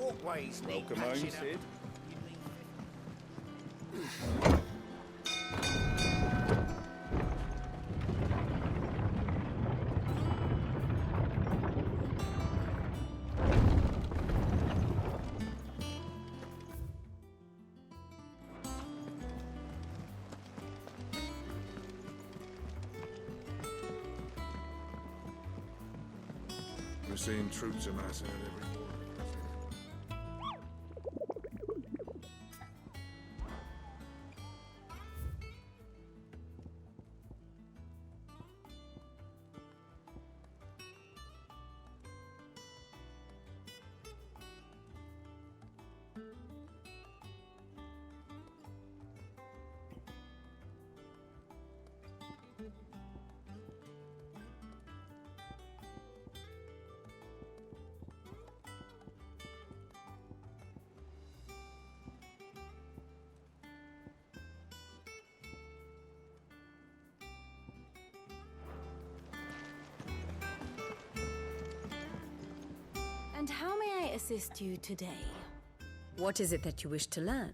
walkways need Welcome home, patching up. Sid. We're seeing troops amass out every morning. And how may I assist you today? What is it that you wish to learn?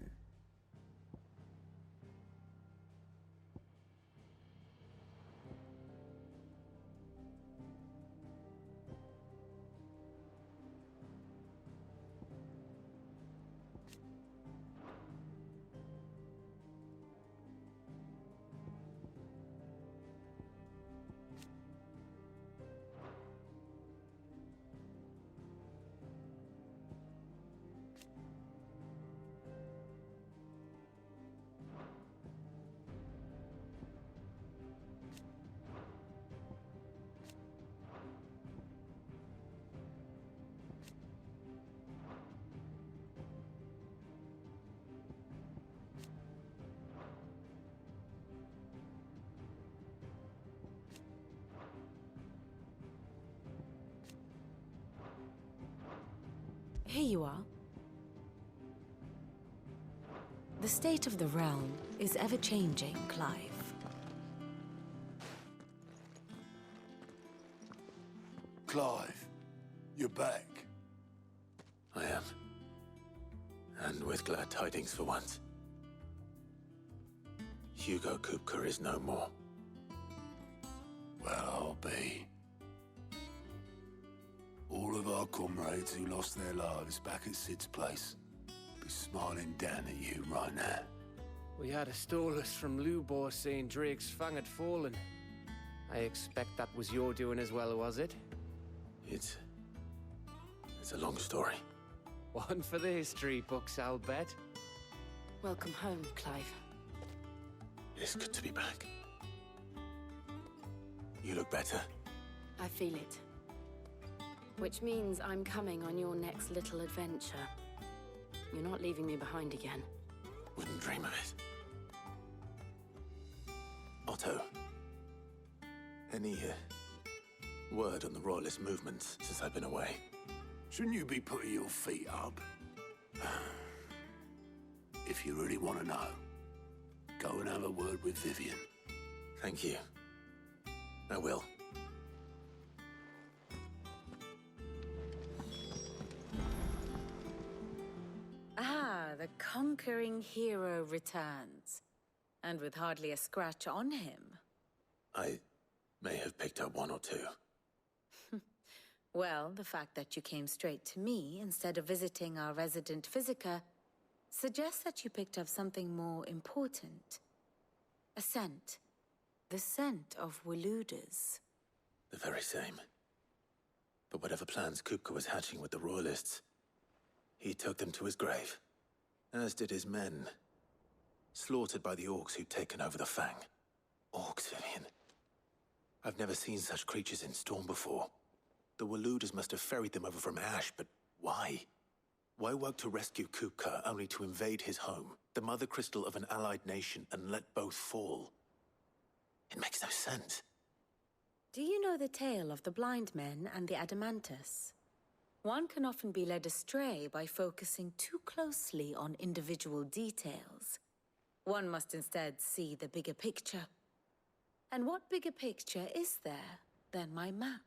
Here you are. The state of the realm is ever-changing, Clive. Clive, you're back. I am. And with glad tidings for once. Hugo Kupka is no more. Well, I'll be. All of our comrades who lost their lives back at Sid's place be smiling down at you right now. We had a stolus from Lubor saying Drake's fang had fallen. I expect that was your doing as well, was it? It's a long story. One for the history books, I'll bet. Welcome home, Clive. It's good to be back. You look better. I feel it. Which means I'm coming on your next little adventure. You're not leaving me behind again. Wouldn't dream of it. Otto. Any word on the Royalist movements since I've been away? Shouldn't you be putting your feet up? If you really want to know, go and have a word with Vivian. Thank you. I will. Ah, the conquering hero returns. And with hardly a scratch on him. I may have picked up one or two. Well, the fact that you came straight to me instead of visiting our resident physiker suggests that you picked up something more important. A scent. The scent of Waludas. The very same. But whatever plans Kupka was hatching with the Royalists, he took them to his grave. As did his men. Slaughtered by the orcs who'd taken over the Fang. Orcs, Vivian. I've never seen such creatures in Storm before. The Waludas must have ferried them over from Ash, but why? Why work to rescue Kupka only to invade his home, the mother crystal of an allied nation, and let both fall? It makes no sense. Do you know the tale of the blind men and the Adamantus? One can often be led astray by focusing too closely on individual details. One must instead see the bigger picture. And what bigger picture is there than my map?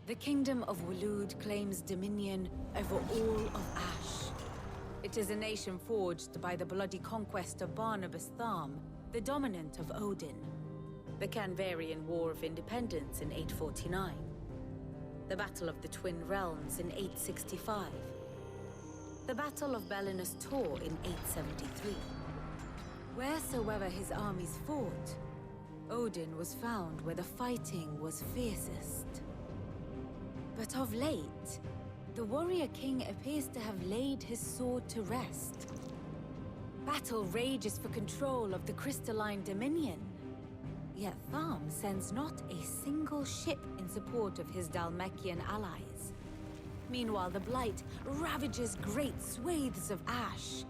The kingdom of Waloed claims dominion over all of Ash. It is a nation forged by the bloody conquest of Barnabas Tharm, the dominant of Odin. The Canvarian War of Independence in 849. The Battle of the Twin Realms in 865. The Battle of Belinus Tor in 873. Wheresoever his armies fought, Odin was found where the fighting was fiercest. But of late, the warrior king appears to have laid his sword to rest. Battle rages for control of the crystalline dominion. Yet Tharm sends not a single ship in support of his Dhalmekian allies. Meanwhile, the Blight ravages great swathes of Ash.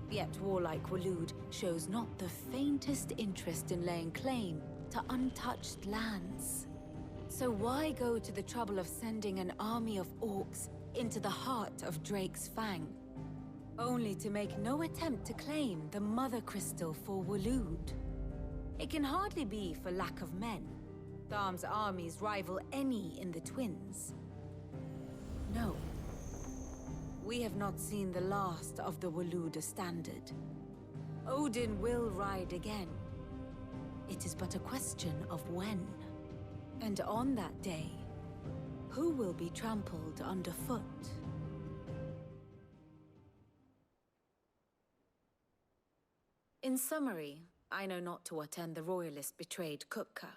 Yet warlike Waloed shows not the faintest interest in laying claim to untouched lands. So why go to the trouble of sending an army of orcs into the heart of Drake's Fang, only to make no attempt to claim the Mother Crystal for Waloed? It can hardly be for lack of men. Tharm's armies rival any in the Twins. No. We have not seen the last of the Waloed standard. Odin will ride again. It is but a question of when. And on that day, who will be trampled underfoot? In summary, I know not to what end the Royalist betrayed Kupka.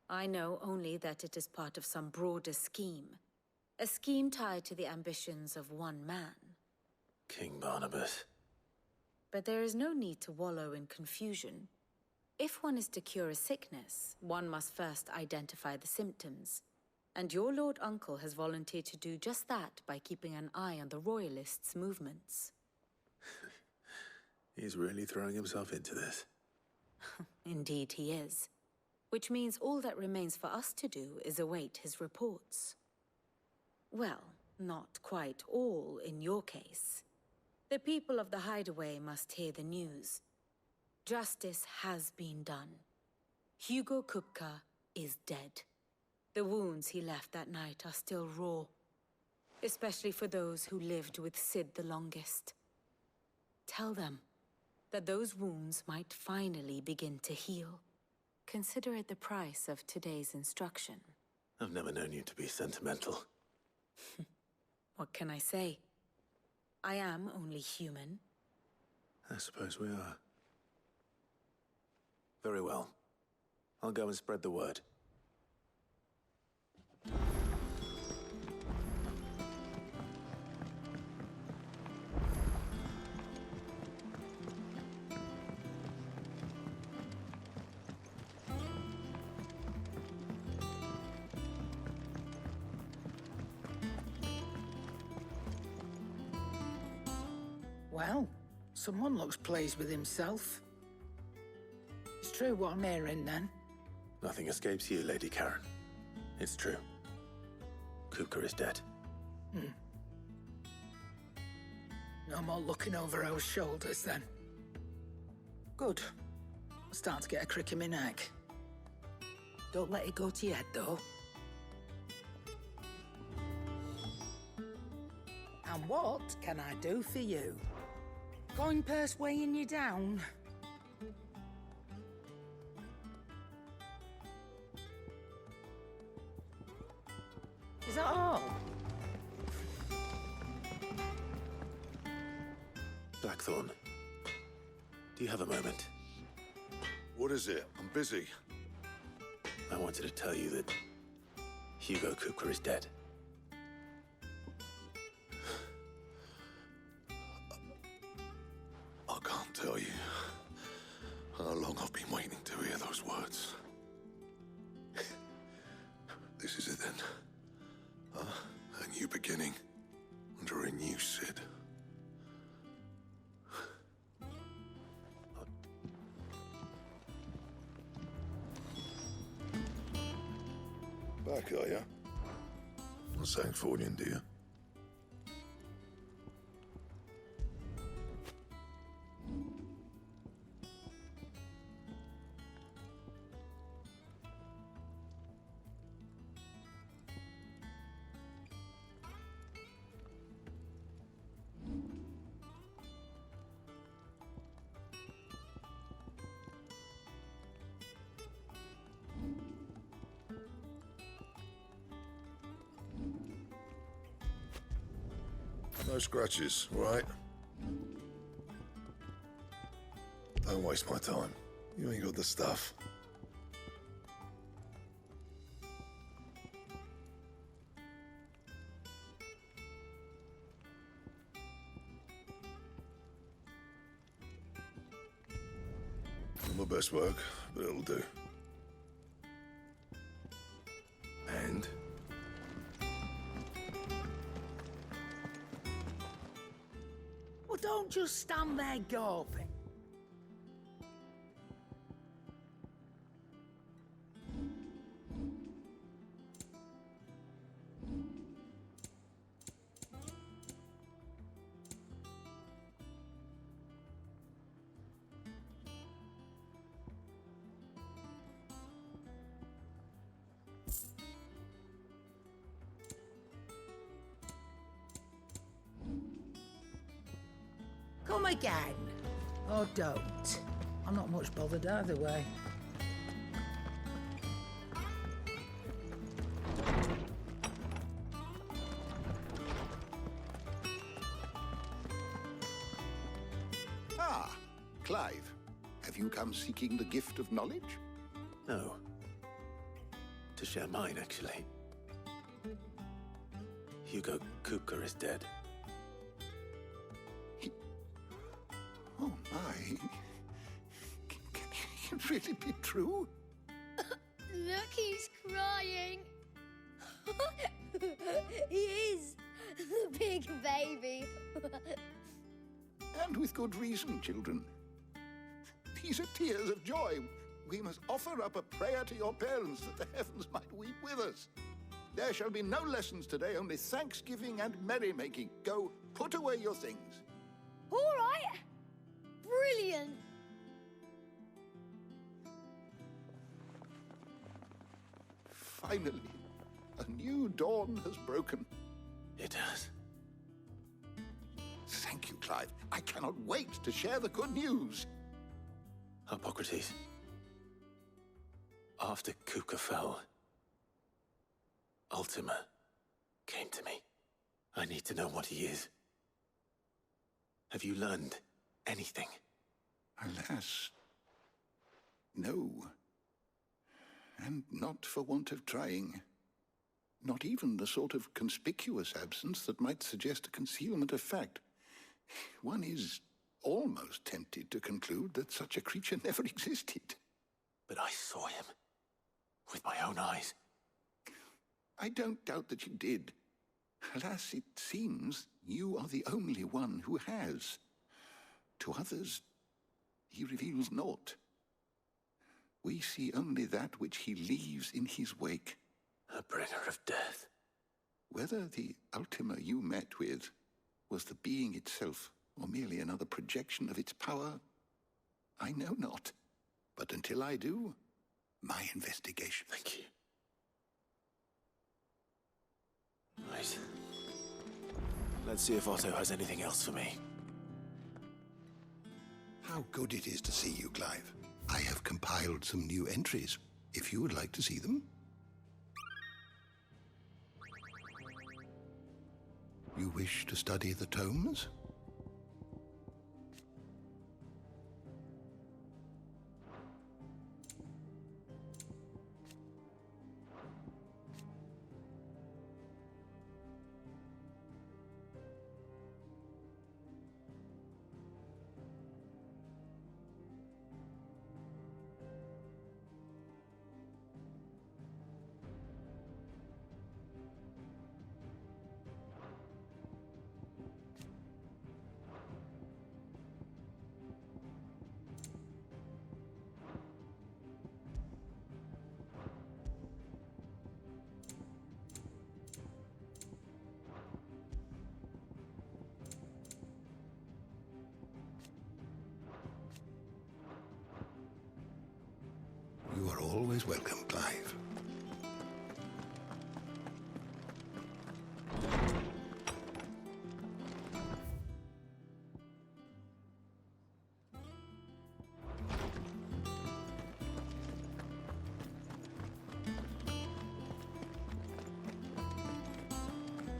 I know only that it is part of some broader scheme. A scheme tied to the ambitions of one man. King Barnabas. But there is no need to wallow in confusion. If one is to cure a sickness, one must first identify the symptoms. And your Lord Uncle has volunteered to do just that by keeping an eye on the Royalists' movements. He's really throwing himself into this. Indeed he is. Which means all that remains for us to do is await his reports. Well, not quite all in your case. The people of the Hideaway must hear the news. Justice has been done. Hugo Kupka is dead. The wounds he left that night are still raw, especially for those who lived with Sid the longest. Tell them that those wounds might finally begin to heal. Consider it the price of today's instruction. I've never known you to be sentimental. What can I say? I am only human. I suppose we are. Very well. I'll go and spread the word. Well, someone looks pleased with himself. It's true what I'm hearing, then. Nothing escapes you, Lady Karen. It's true. Kupka is dead. No more looking over our shoulders, then. Good. I'm starting to get a crick in my neck. Don't let it go to your head, though. And what can I do for you? Coin purse weighing you down? Is that all? Blackthorn, do you have a moment? What is it? I'm busy. I wanted to tell you that Hugo Kupka is dead. I can't tell you how long I've been waiting to hear those words. This is it then. A new beginning under a new Sid. Back, are ya? Not saying fortune, do you? No scratches, all right? Don't waste my time. You ain't got the stuff. Not my best work, but it'll do. And? Well, don't just stand there gawping. Come again. Or don't. I'm not much bothered either way. Ah, Clive. Have you come seeking the gift of knowledge? No. To share mine, actually. Hugo Kupka is dead. Oh, my. Can it really be true? Look, he's crying. He is. The big baby. And with good reason, children. These are tears of joy. We must offer up a prayer to your parents that the heavens might weep with us. There shall be no lessons today, only thanksgiving and merrymaking. Go, put away your things. All right. Brilliant. Finally, a new dawn has broken. It has. Thank you, Clive. I cannot wait to share the good news. Hippocrates. After Kupka fell, Ultima came to me. I need to know what he is. Have you learned anything? Alas, no. And not for want of trying. Not even the sort of conspicuous absence that might suggest a concealment of fact. One is almost tempted to conclude that such a creature never existed. But I saw him. With my own eyes. I don't doubt that you did. Alas, it seems you are the only one who has. To others, he reveals naught. We see only that which he leaves in his wake. A bringer of death. Whether the Ultima you met with was the being itself, or merely another projection of its power, I know not. But until I do, my investigation. Thank you. Right. Let's see if Otto has anything else for me. How good it is to see you, Clive. I have compiled some new entries, if you would like to see them. You wish to study the tomes? You are always welcome, Clive.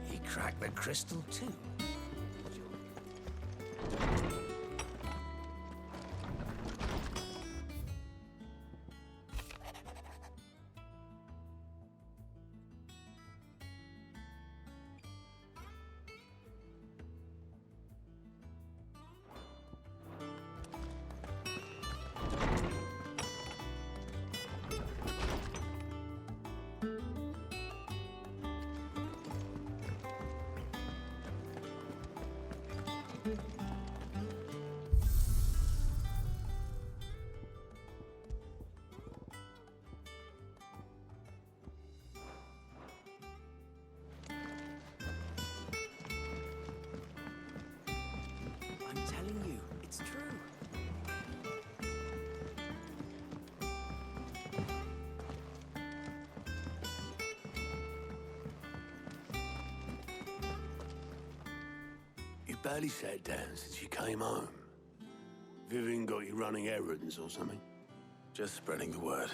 He cracked the crystal too. You've barely sat down since you came home. Vivian got you running errands or something? Just spreading the word.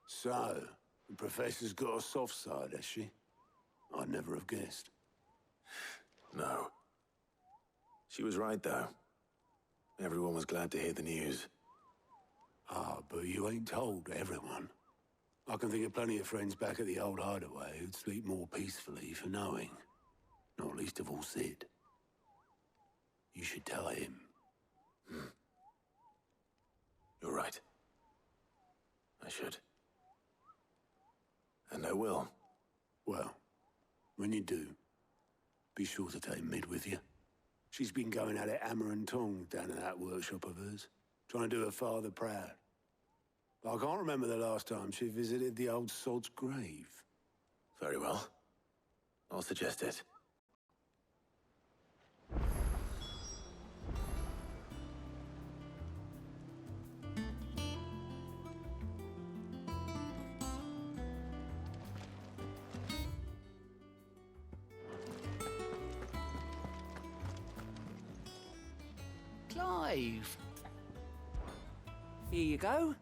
So, the Professor's got a soft side, has she? I'd never have guessed. No. She was right, though. Everyone was glad to hear the news. Ah, but you ain't told everyone. I can think of plenty of friends back at the old hideaway who'd sleep more peacefully for knowing. Not least of all Sid. You should tell him. You're right. I should. And I will. Well, when you do, be sure to take Mid with you. She's been going at it hammer and tongs down in that workshop of hers, trying to do her father proud. I can't remember the last time she visited the old sod's grave. Very well. I'll suggest it. Clive. Here you go.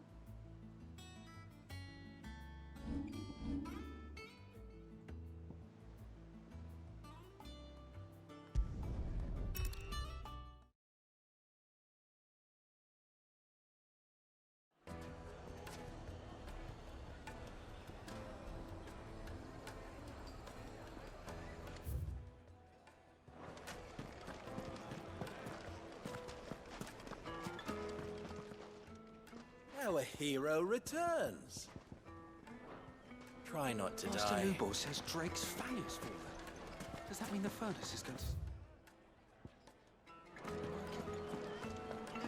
Our hero returns. Try not to Master die. Lubo says Drake's fang is fallen. Does that mean the furnace is going to...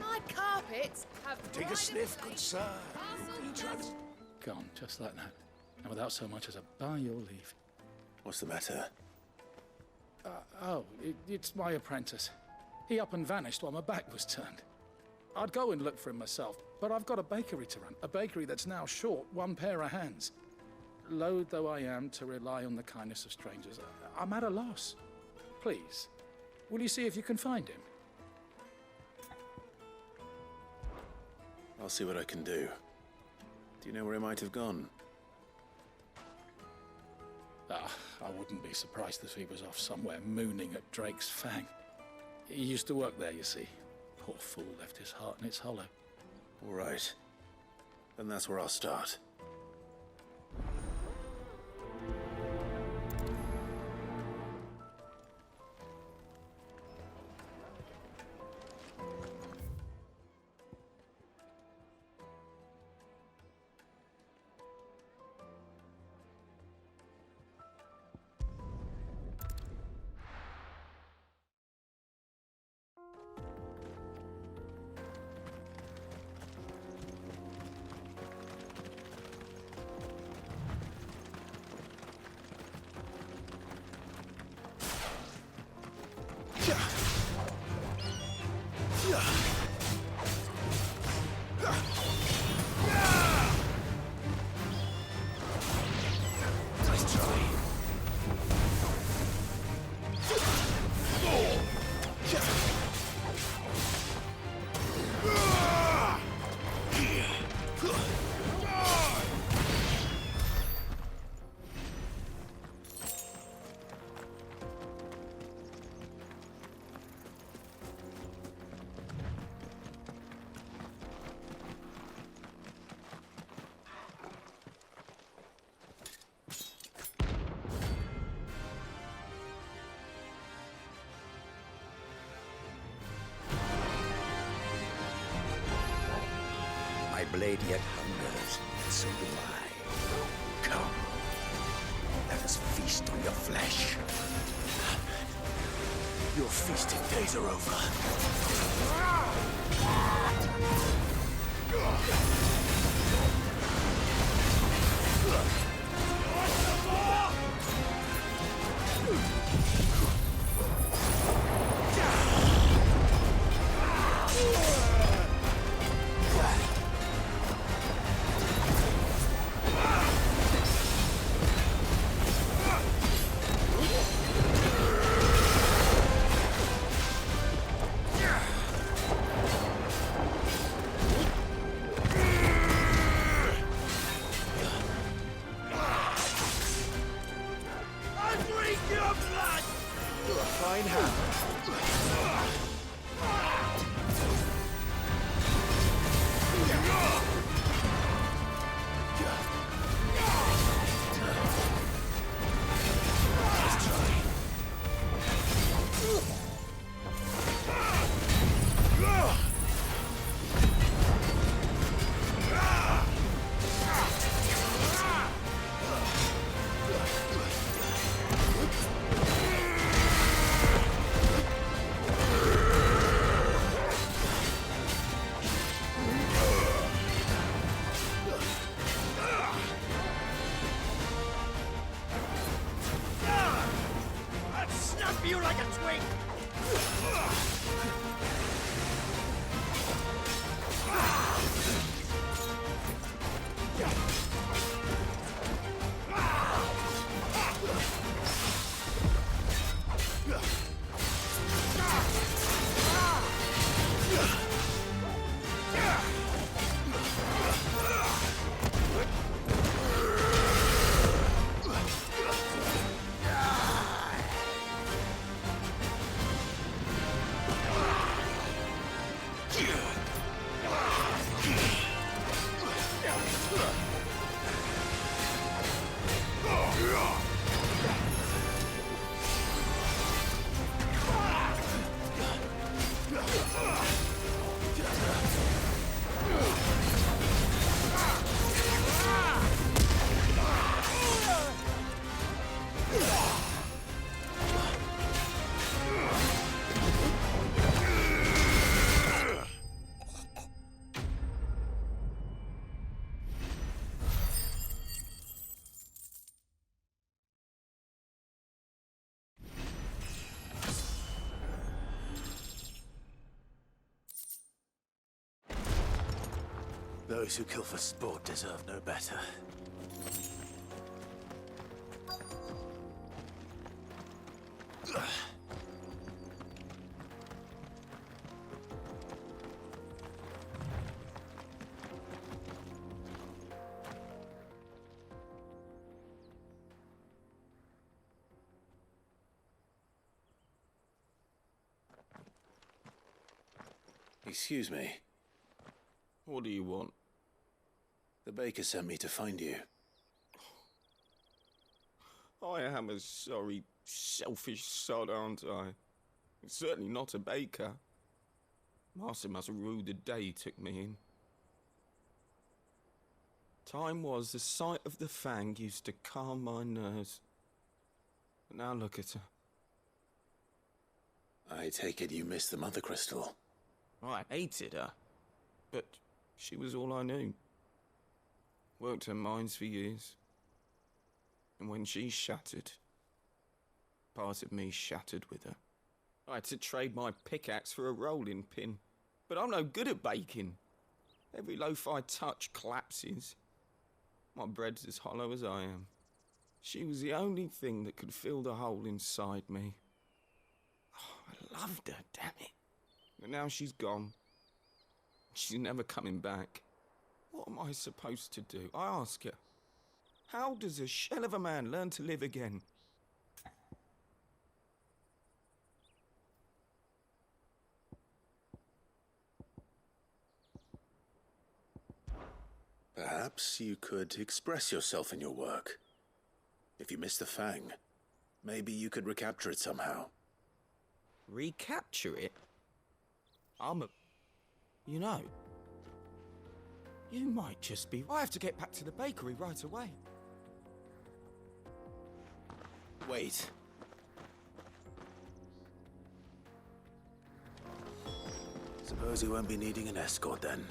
My carpets have Take a sniff, good sir. You try this? Gone, just like that. And without so much as a by your leave. What's the matter? It's my apprentice. He up and vanished while my back was turned. I'd go and look for him myself, but I've got a bakery to run. A bakery that's now short one pair of hands. Loath though I am to rely on the kindness of strangers, I'm at a loss. Please, will you see if you can find him? I'll see what I can do. Do you know where he might have gone? I wouldn't be surprised if he was off somewhere mooning at Drake's Fang. He used to work there, you see. Poor fool left his heart in its hollow. All right. Then that's where I'll start. My blade yet hungers, and so do I. Come, let us feast on your flesh. Your feasting days are over. divine hammer. You like a twig! Those who kill for sport deserve no better. Excuse me. What do you want? The baker sent me to find you. I am a sorry, selfish sod, aren't I? Certainly not a baker. Master must have ruled the day he took me in. Time was the sight of the fang used to calm my nerves. But now look at her. I take it you missed the Mother Crystal. I hated her, but she was all I knew. Worked her mines for years. And when she shattered, part of me shattered with her. I had to trade my pickaxe for a rolling pin, but I'm no good at baking. Every loaf I touch collapses. My bread's as hollow as I am. She was the only thing that could fill the hole inside me. Oh, I loved her, damn it. But now she's gone. She's never coming back. What am I supposed to do? I ask her. How does a shell of a man learn to live again? Perhaps you could express yourself in your work. If you miss the fang, maybe you could recapture it somehow. Recapture it? You know, you might just be... I have to get back to the bakery right away. Wait. Suppose you won't be needing an escort then.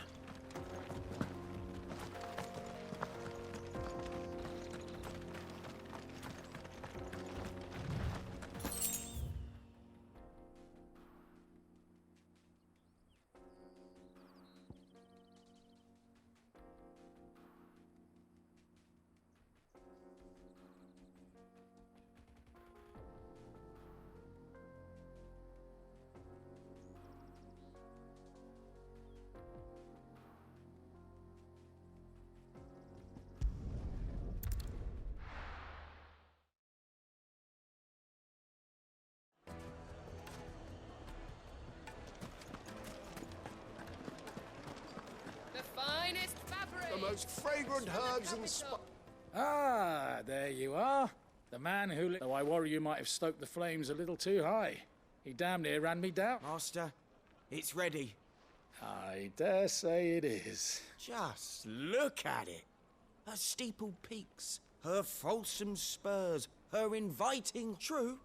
those fragrant herbs and Ah, there you are. The man who... Though I worry you might have stoked the flames a little too high. He damn near ran me down. Master, it's ready. I dare say it is. Just look at it. Her steepled peaks, her fulsome spurs, her inviting... True,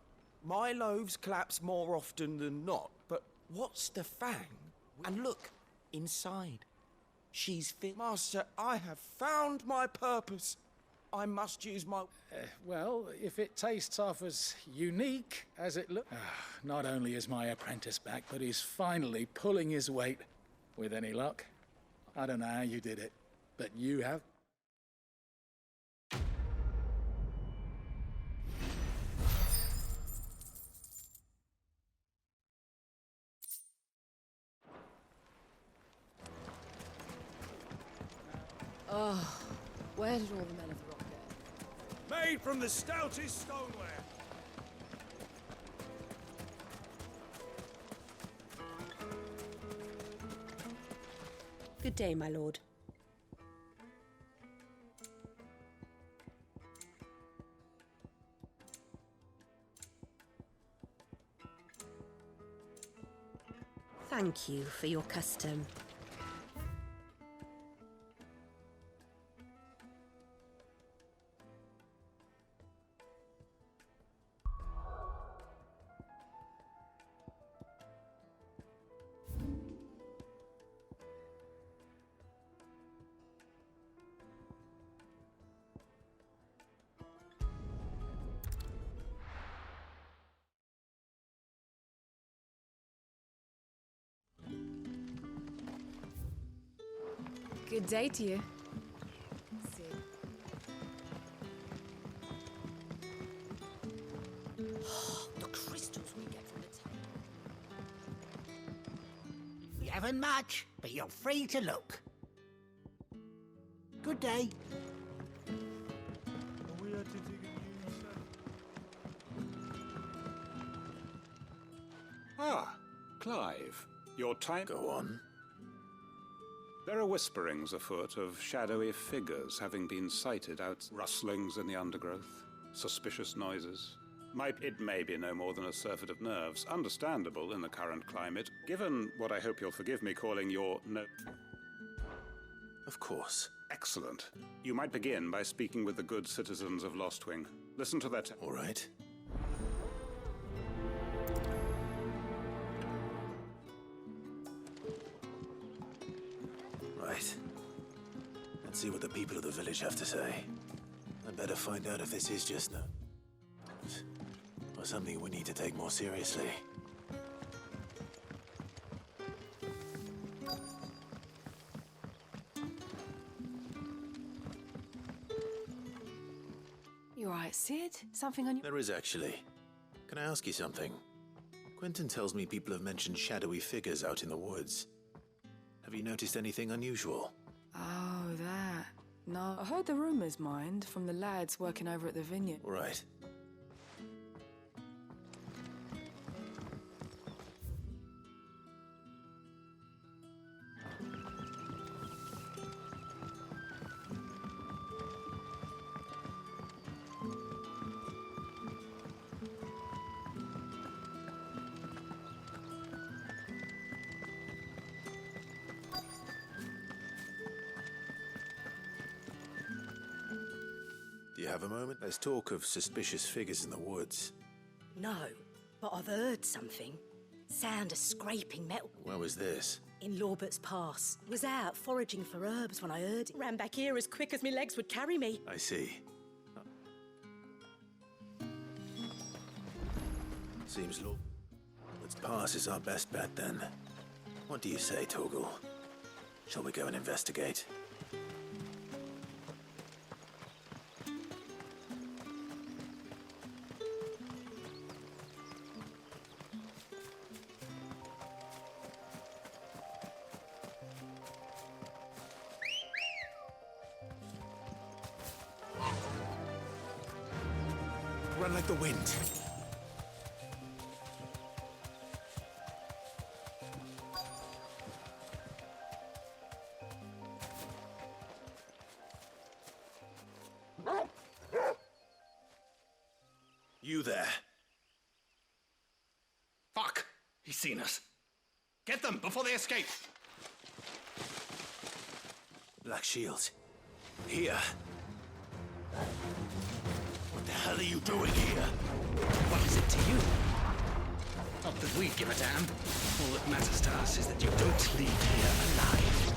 my loaves collapse more often than not, but what's the fang? And look, inside. She's fit. Master, I have found my purpose. I must use my... Well, if it tastes half as unique as it looks... Not only is my apprentice back, but he's finally pulling his weight. With any luck. I don't know how you did it, but you have. Oh, where did all the men of the rock go? made from the stoutest stoneware. Good day, my lord. Thank you for your custom. Good day to you. The crystals we get from the town. We haven't much, but you're free to look. Good day. Ah, Clive. Your time... Go on. There are whisperings afoot of shadowy figures having been sighted out, rustlings in the undergrowth, suspicious noises. It may be no more than a surfeit of nerves, understandable in the current climate, given what I hope you'll forgive me calling your Of course. Excellent. You might begin by speaking with the good citizens of Lostwing. Listen to their... All right. Right. Let's see what the people of the village have to say. I'd better find out if this is just or something we need to take more seriously. You alright, Sid? Something on your... There is actually. Can I ask you something? Quentin tells me people have mentioned shadowy figures out in the woods. Have you noticed anything unusual? Oh, that. No, I heard the rumours, mind, from the lads working over at the vineyard. All right. Do you have a moment? There's talk of suspicious figures in the woods. No, but I've heard something. Sound of scraping metal. Where was this? In Lorbert's Pass. Was out foraging for herbs when I heard it. Ran back here as quick as my legs would carry me. I see. Seems Lorbert's Pass is our best bet then. What do you say, Torgal? Shall we go and investigate? Run like the wind. You there. Fuck! He's seen us. Get them before they escape! Black Shields. Here. What the hell are you doing here? What is it to you? Not that we give a damn. All that matters to us is that you don't leave here alive.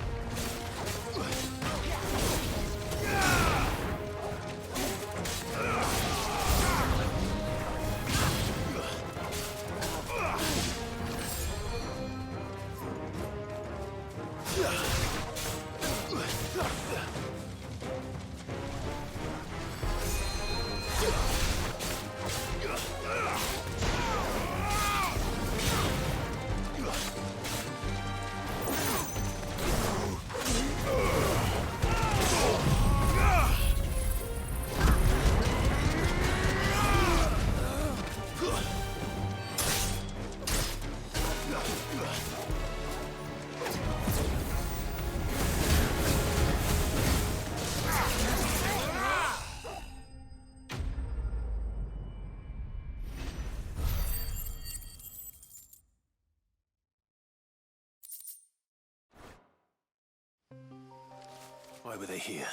Why were they here?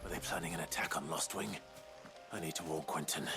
Were they planning an attack on Lost Wing? I need to warn Quentin.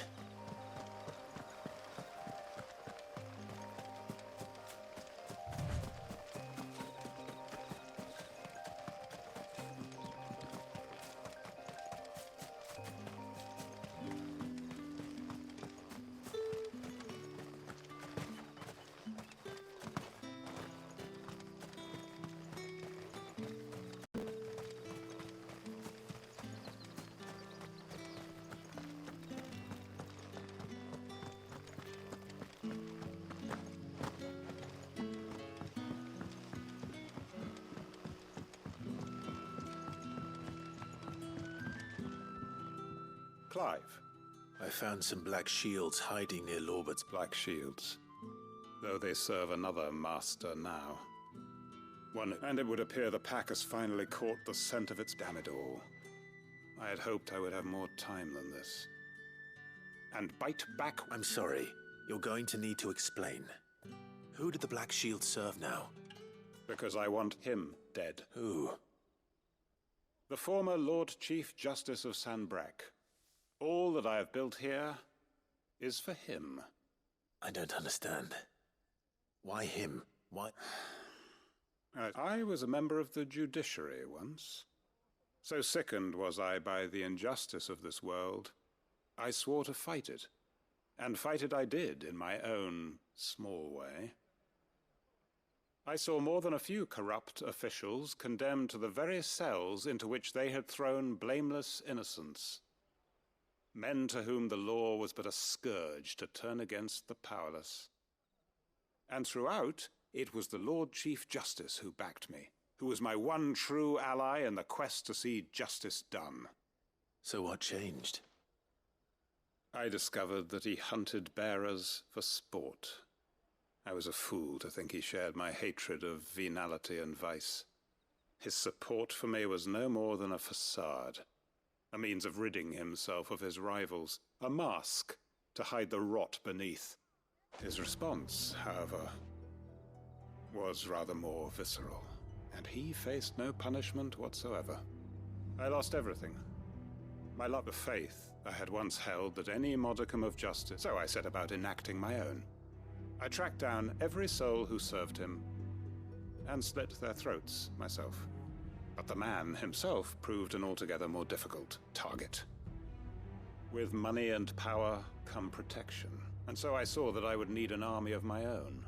Clive. I found some Black Shields hiding near Lorbert's. Black Shields. Though they serve another master now. And it would appear the pack has finally caught the scent of its damn it all. I had hoped I would have more time than this. And bite back. I'm sorry. You're going to need to explain. Who did the Black Shield serve now? Because I want him dead. Who? The former Lord Chief Justice of Sanbreque. All that I have built here is for him. I don't understand. Why him? Why? I was a member of the judiciary once. So sickened was I by the injustice of this world, I swore to fight it. And fight it I did in my own small way. I saw more than a few corrupt officials condemned to the very cells into which they had thrown blameless innocents. Men to whom the law was but a scourge to turn against the powerless. And throughout, it was the Lord Chief Justice who backed me, who was my one true ally in the quest to see justice done. So what changed? I discovered that he hunted bearers for sport. I was a fool to think he shared my hatred of venality and vice. His support for me was no more than a facade. A means of ridding himself of his rivals, a mask to hide the rot beneath. His response, however, was rather more visceral, and he faced no punishment whatsoever. I lost everything. My love of faith I had once held that any modicum of justice, so I set about enacting my own. I tracked down every soul who served him, and slit their throats myself. But the man himself proved an altogether more difficult target. With money and power come protection, and so I saw that I would need an army of my own.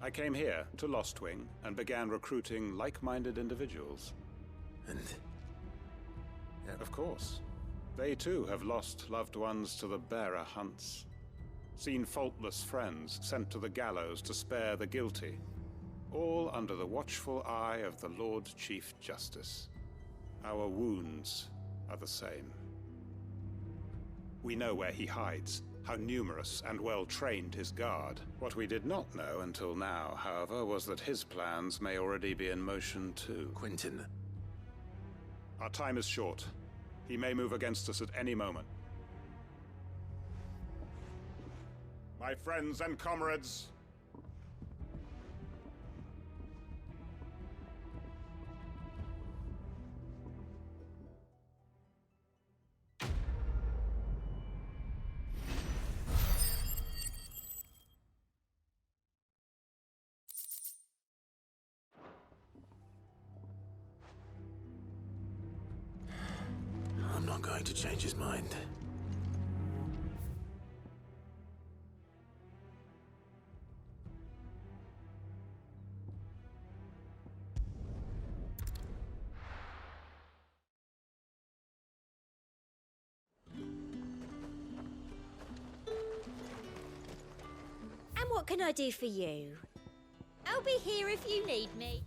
I came here to Lost Wing and began recruiting like-minded individuals. And? Of course. They too have lost loved ones to the bearer hunts. Seen faultless friends sent to the gallows to spare the guilty. All under the watchful eye of the Lord Chief Justice. Our wounds are the same. We know where he hides, how numerous and well-trained his guard. What we did not know until now, however, was that his plans may already be in motion too. Quentin. Our time is short. He may move against us at any moment. My friends and comrades, I'm not going to change his mind. And what can I do for you? I'll be here if you need me.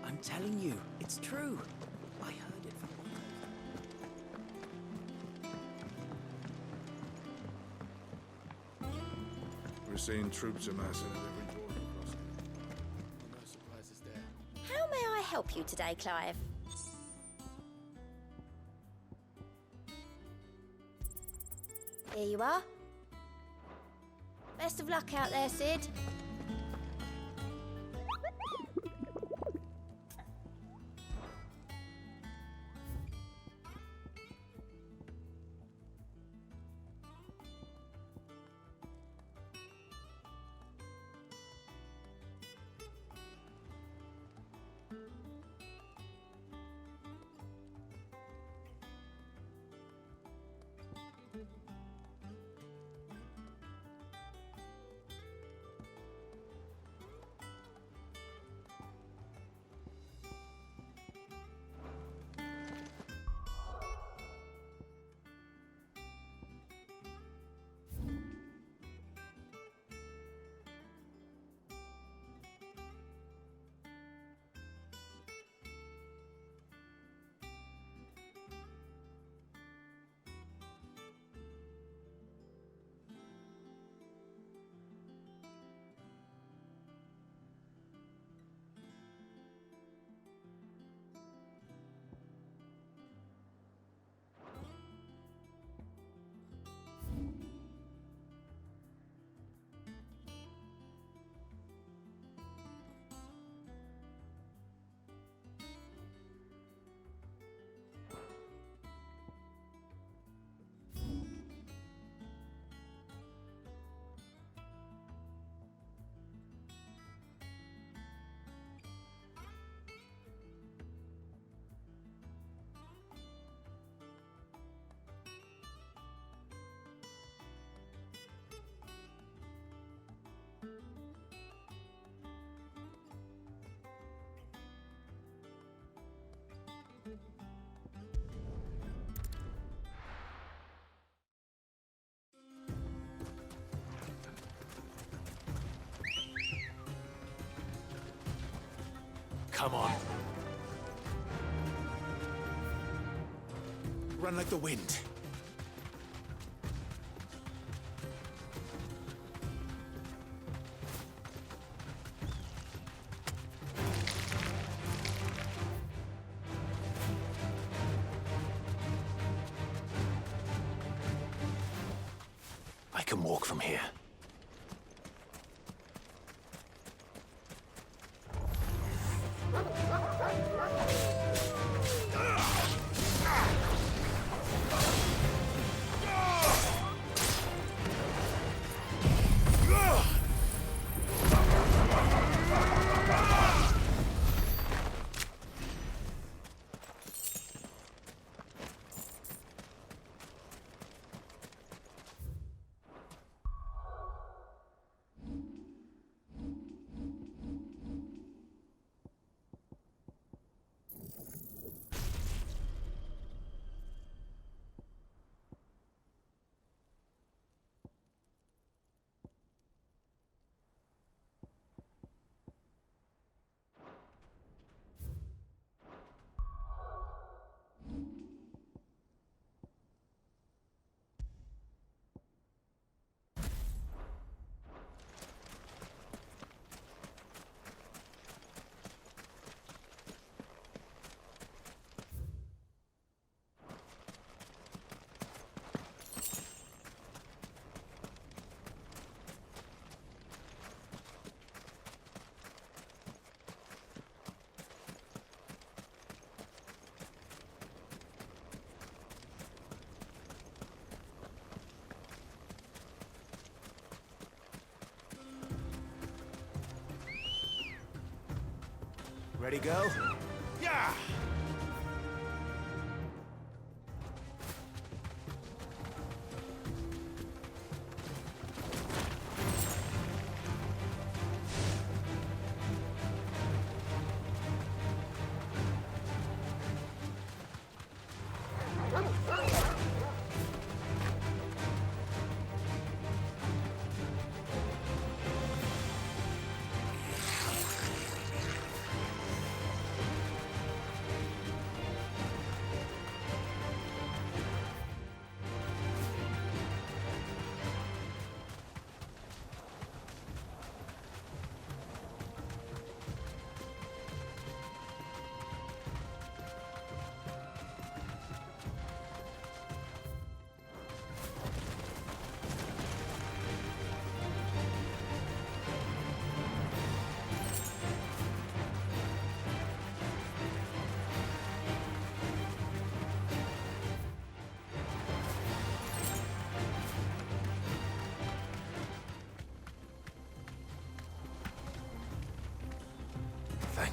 I'm telling you, it's true. I heard it from We're seeing troops amassing at every border crossing. No surprises there. How may I help you today, Clive? Here you are. Best of luck out there, Sid. Come on. Run like the wind. I can walk from here. Ready, girl? Yeah!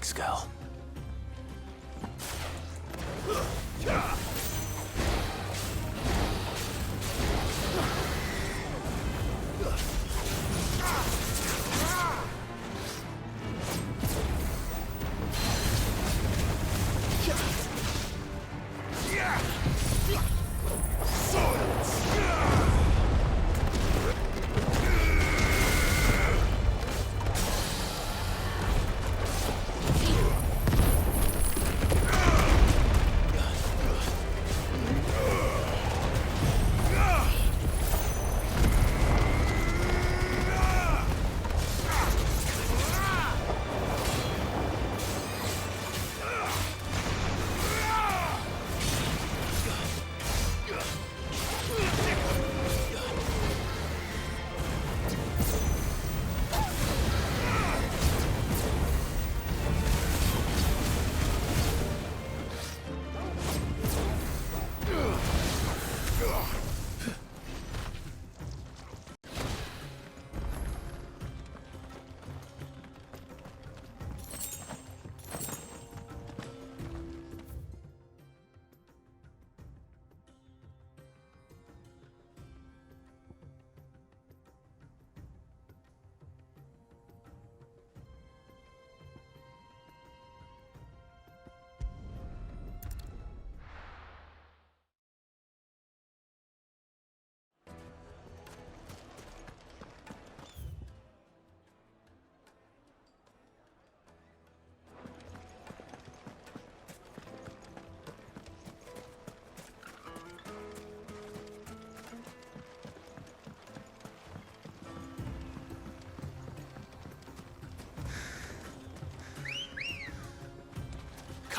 Thanks, girl.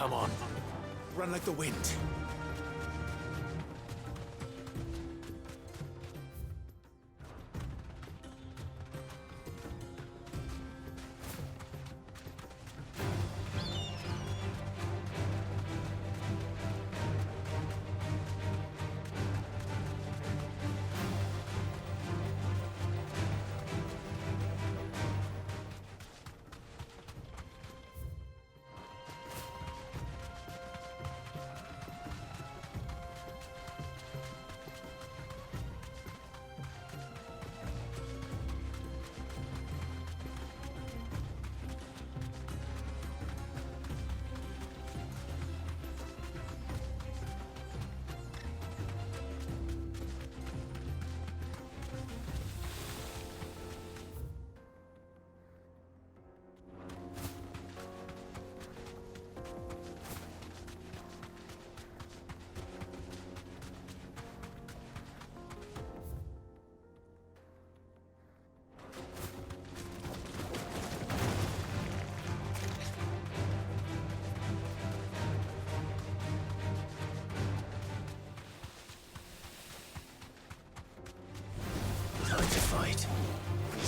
Come on. Run like the wind.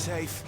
Safe.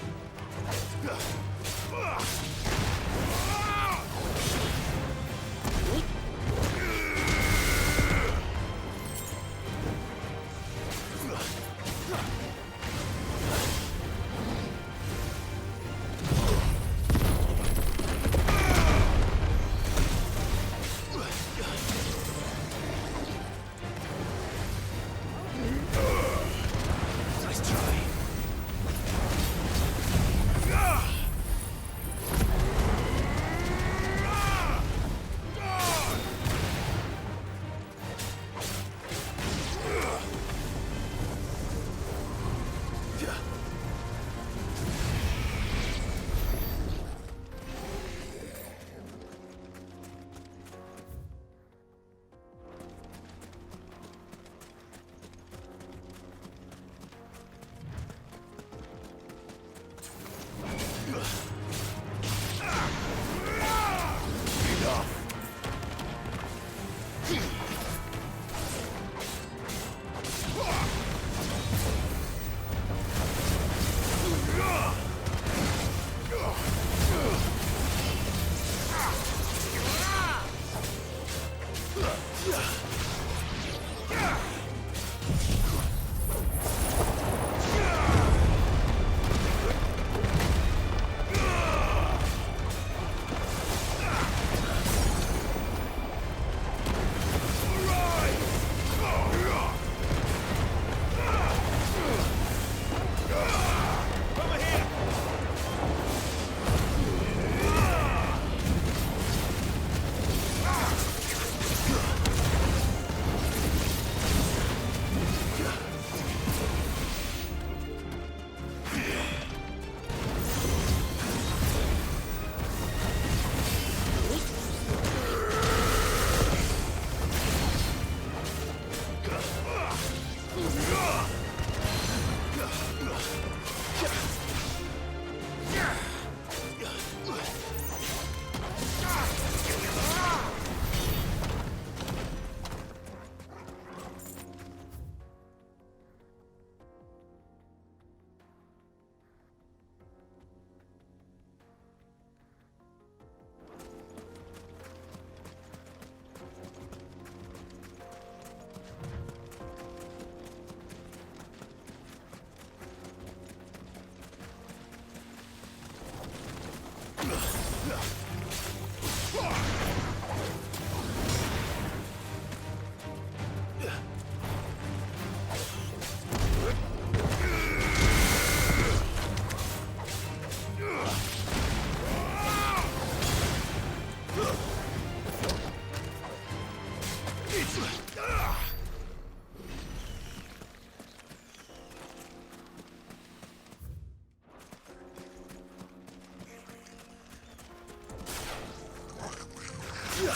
It's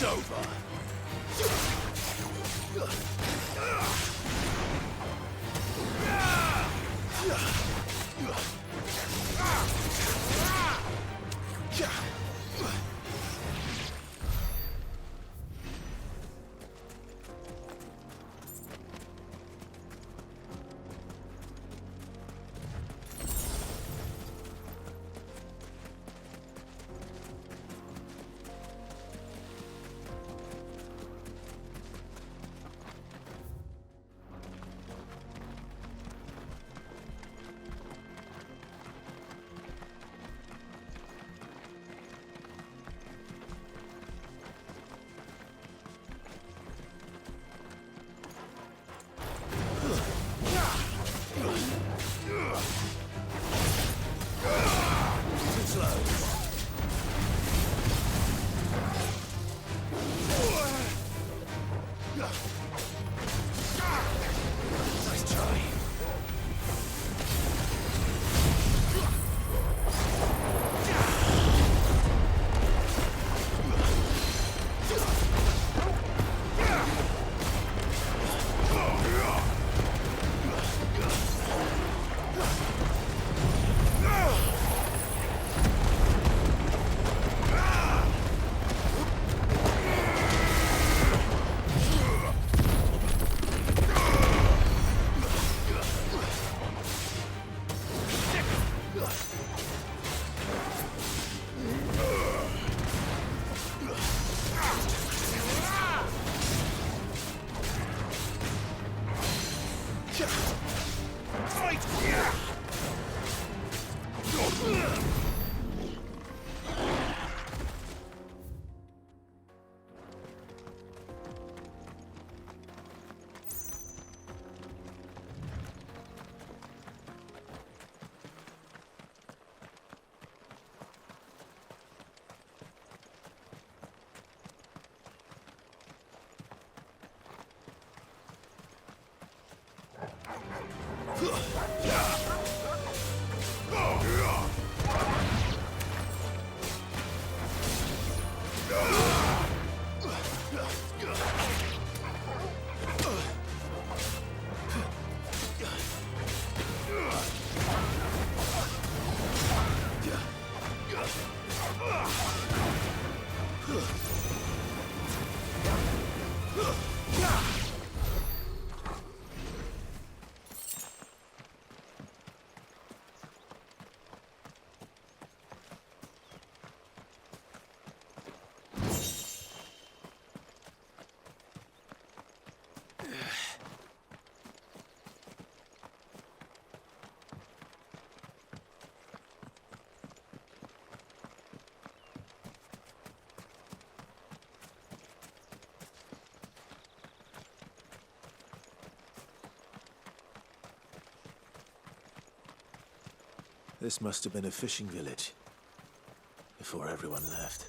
over. This must have been a fishing village before everyone left.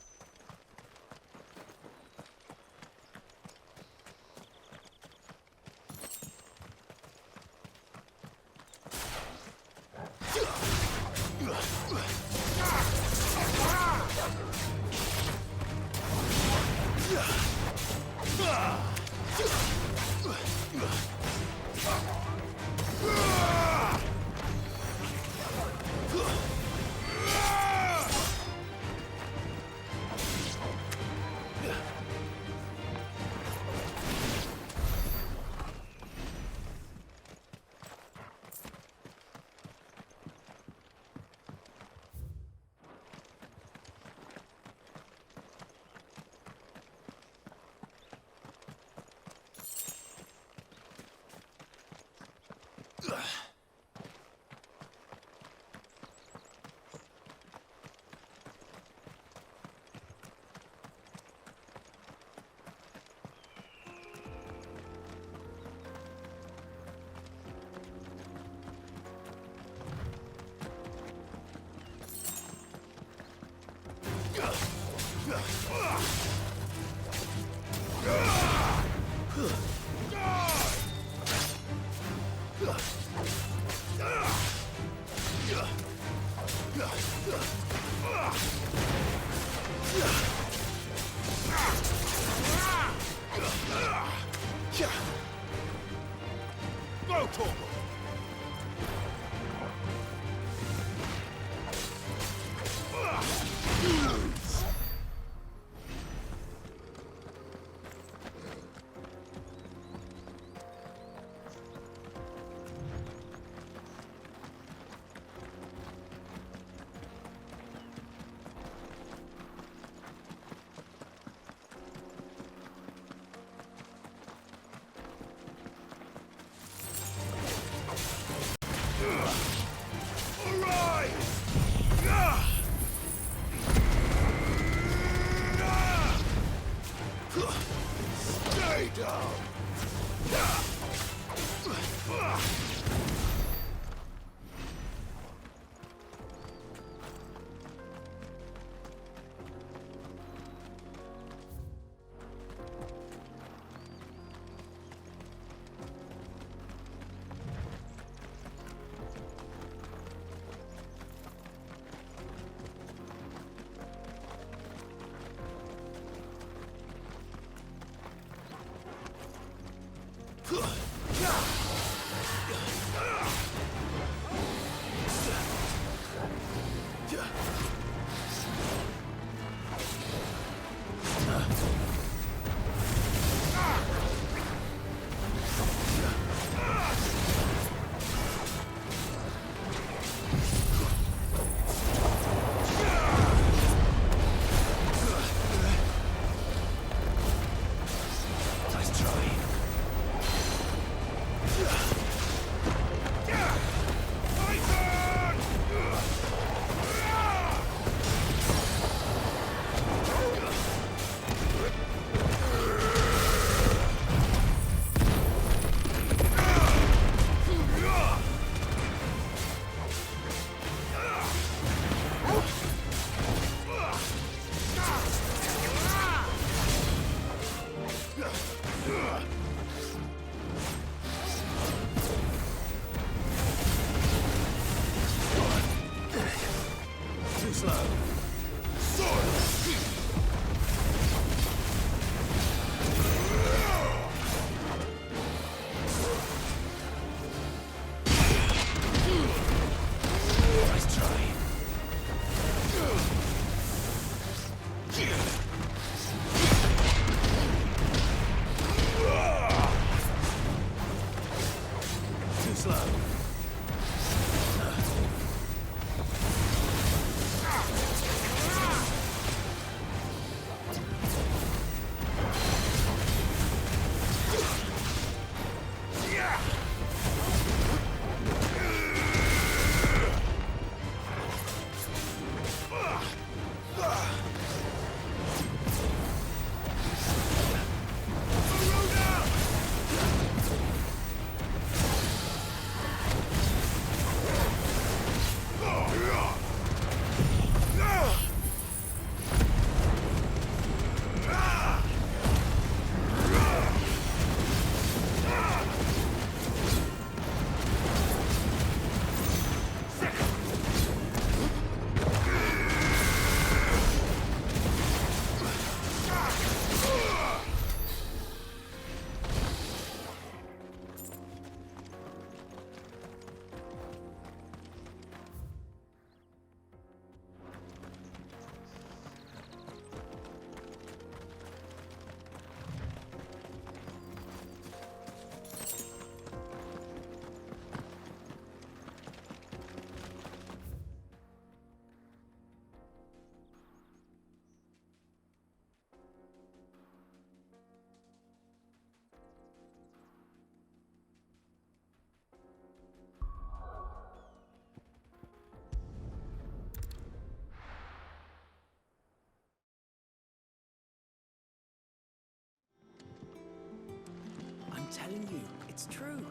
I'm telling you, it's true.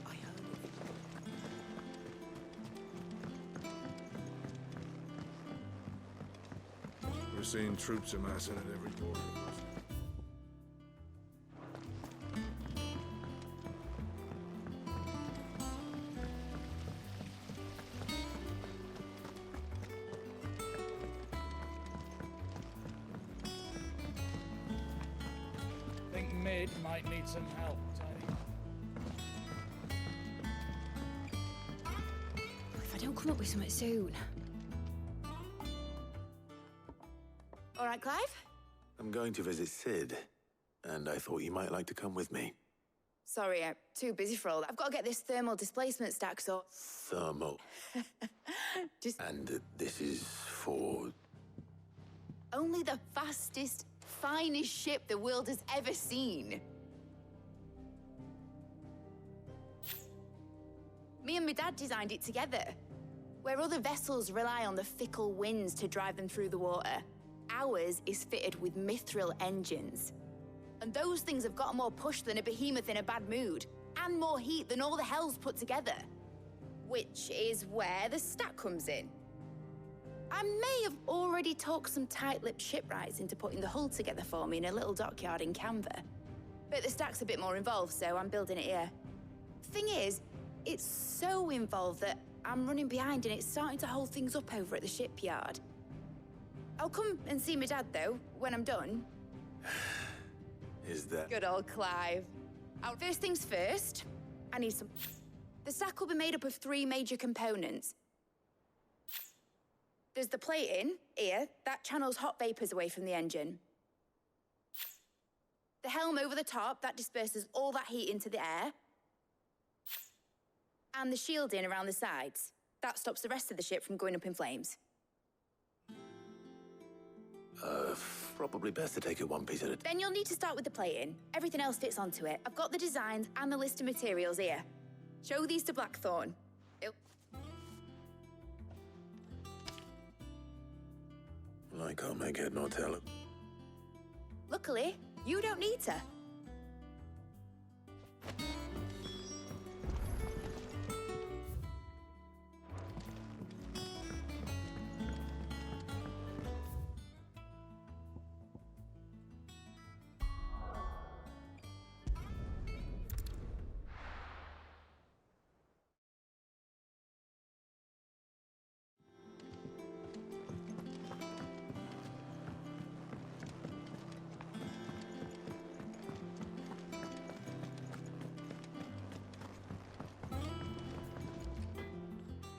I heard it. We're seeing troops amassing at every border crossing. Think Mid might need some help, Teddy. If I don't come up with something soon. All right, Clive? I'm going to visit Sid, and I thought you might like to come with me. Sorry, I'm too busy for all that. I've got to get this thermal displacement stack sorted. Thermal. Just And this is for... only the fastest, finest ship the world has ever seen. Me and my dad designed it together. Where other vessels rely on the fickle winds to drive them through the water, ours is fitted with mithril engines. And those things have got more push than a behemoth in a bad mood, and more heat than all the hells put together. Which is where the stack comes in. I may have already talked some tight-lipped shipwrights into putting the hull together for me in a little dockyard in Canva. But the stack's a bit more involved, so I'm building it here. Thing is, it's so involved that I'm running behind and it's starting to hold things up over at the shipyard. I'll come and see my dad, though, when I'm done. Is that... Good old Clive. First things first, I need some... The stack will be made up of 3 major components. There's the plating, here, that channels hot vapors away from the engine. The helm over the top, that disperses all that heat into the air. And the shielding around the sides. That stops the rest of the ship from going up in flames. Probably best to take it one piece at a time. Then you'll need to start with the plating. Everything else fits onto it. I've got the designs and the list of materials here. Show these to Blackthorn. I can't make head nor tail. Luckily, you don't need to.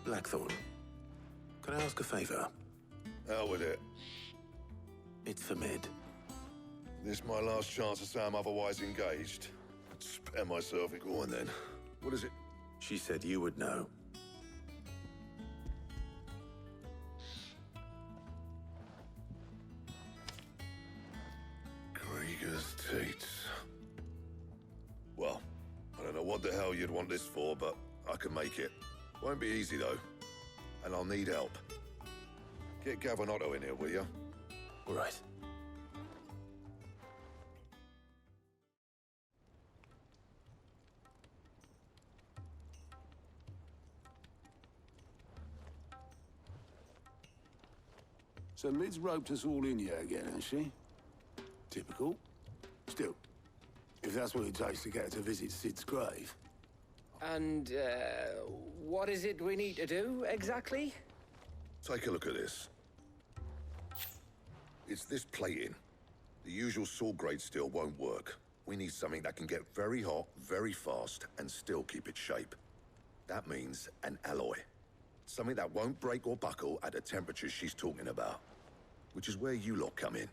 Blackthorn, can I ask a favor? Out with it. It's for Mid. This my last chance to say I'm otherwise engaged. Spare myself. Go on then. What is it? She said you would know. Krieger's teats. Well, I don't know what the hell you'd want this for, but I can make it. Won't be easy, though. And I'll need help. Get Gavin-Otto in here, will you? All right. So Mid's roped us all in here again, has she? Typical. Still, if that's what it takes to get her to visit Sid's grave. And, what is it we need to do, exactly? Take a look at this. It's this plating. The usual saw-grade steel won't work. We need something that can get very hot, very fast, and still keep its shape. That means an alloy. Something that won't break or buckle at the temperatures she's talking about. Which is where you lot come in.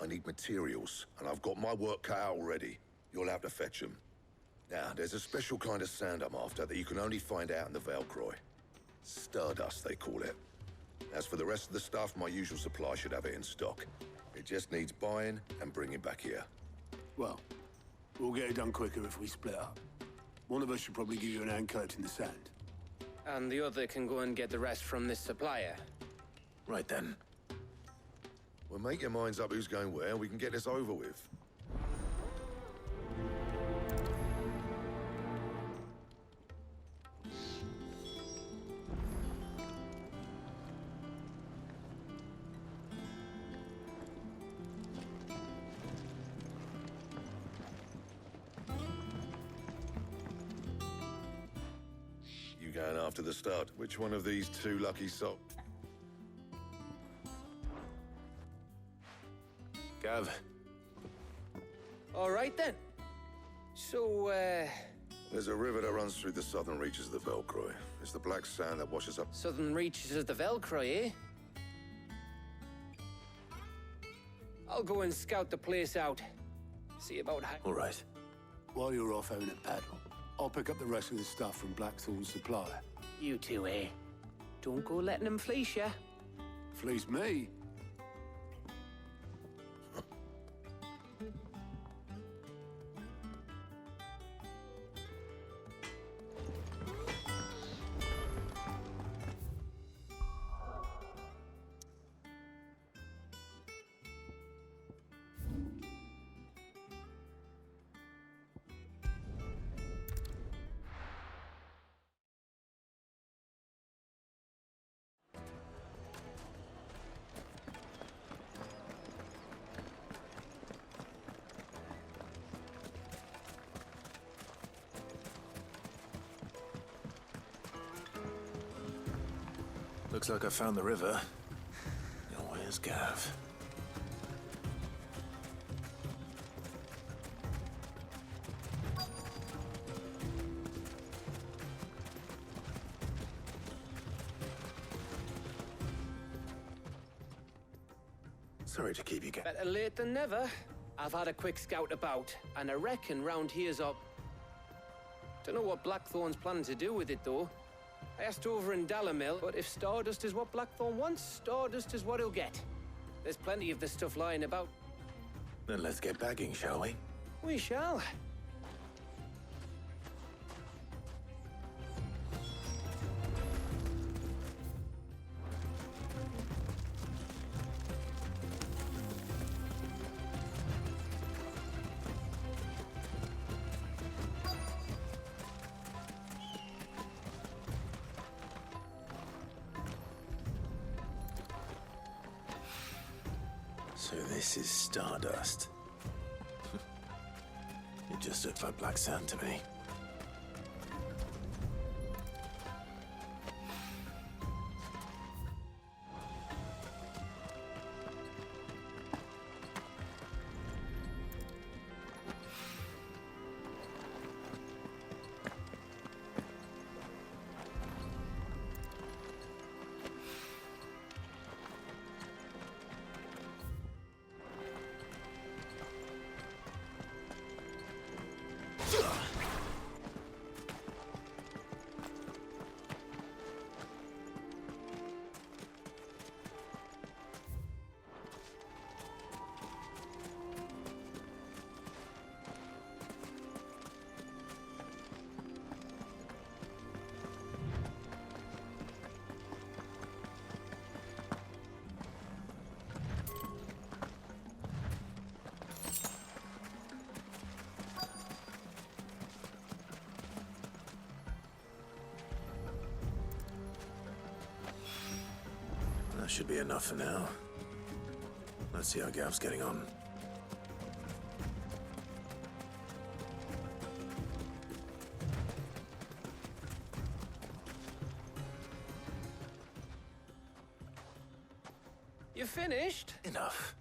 I need materials, and I've got my work cut out already. You'll have to fetch them. Now, there's a special kind of sand I'm after that you can only find out in the Velcroy. Stardust, they call it. As for the rest of the stuff, my usual supply should have it in stock. It just needs buying and bringing back here. Well, we'll get it done quicker if we split up. One of us should probably give you an hand coat in the sand. And the other can go and get the rest from this supplier. Right then. Well, make your minds up who's going where, and we can get this over with. You going after the stud? Which one of these 2 lucky socks? Gav. All right, then. So, There's a river that runs through the southern reaches of the Velcroy. It's the black sand that washes up... Southern reaches of the Velcroy, eh? I'll go and scout the place out. See about how... All right. While you're off having a paddle, I'll pick up the rest of the stuff from Blackthorn's supplier. You two, eh? Don't go letting them fleece ya. Fleece me? Looks like I found the river. Now where's Gav? Sorry to keep you Better late than never. I've had a quick scout about, and I reckon round here's up. Don't know what Blackthorn's planning to do with it, though. I asked over in Dalamil, but if Stardust is what Blackthorn wants, Stardust is what he'll get. There's plenty of this stuff lying about. Then let's get bagging, shall we? We shall. So this is Stardust. It just looked like black sand to me. That should be enough for now. Let's see how Gav's getting on. You finished? Enough.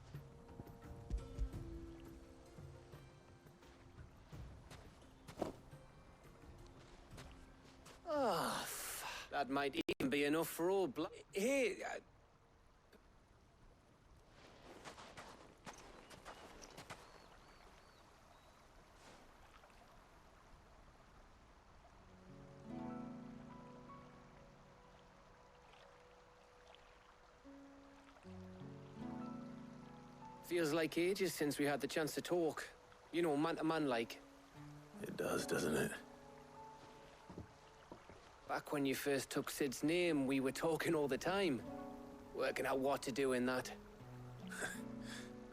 Oh, that might even be enough for all Hey, feels like ages since we had the chance to talk. You know, man to man like. It does, doesn't it? Back when you first took Sid's name, we were talking all the time. Working out what to do in that.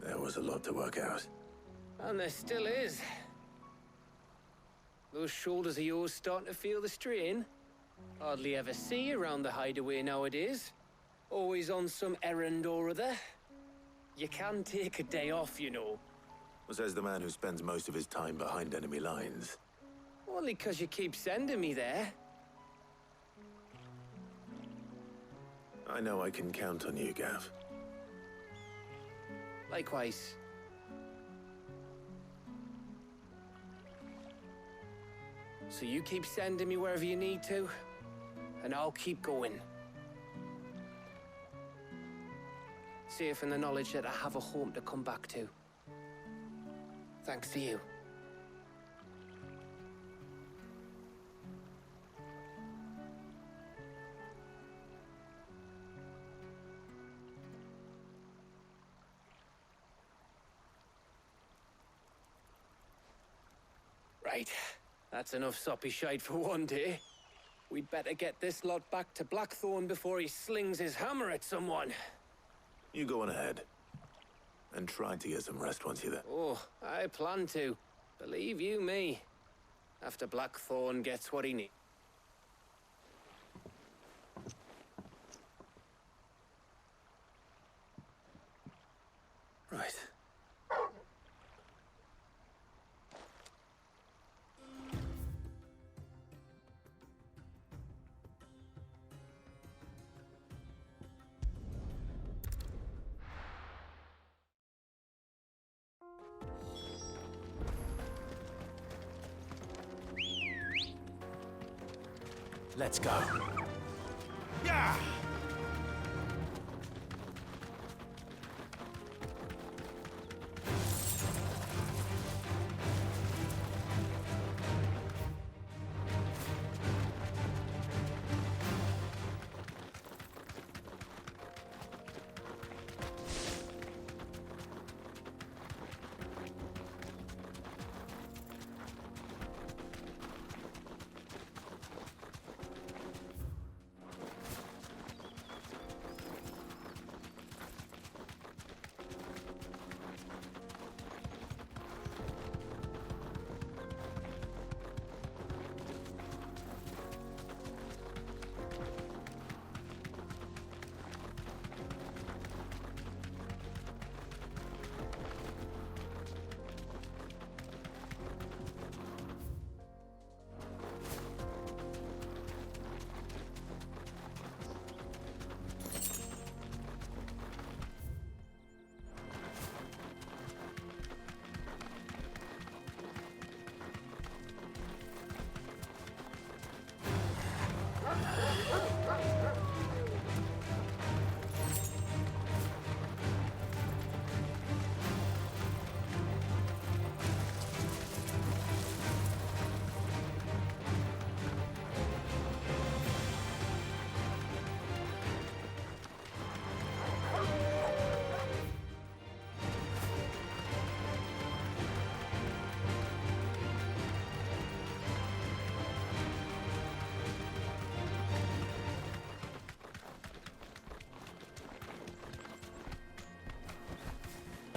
There was a lot to work out. And there still is. Those shoulders of yours starting to feel the strain. Hardly ever see you around the hideaway nowadays. Always on some errand or other. You can take a day off, you know. Says the man who spends most of his time behind enemy lines. Only 'cause you keep sending me there. I know I can count on you, Gav. Likewise. So you keep sending me wherever you need to, and I'll keep going. Safe in the knowledge that I have a home to come back to. Thanks to you. Right. That's enough soppy shite for one day. We'd better get this lot back to Blackthorn before he slings his hammer at someone. You go on ahead. And try to get some rest once you're there. Oh, I plan to. Believe you me. After Blackthorn gets what he needs. Right. Let's go. Yeah!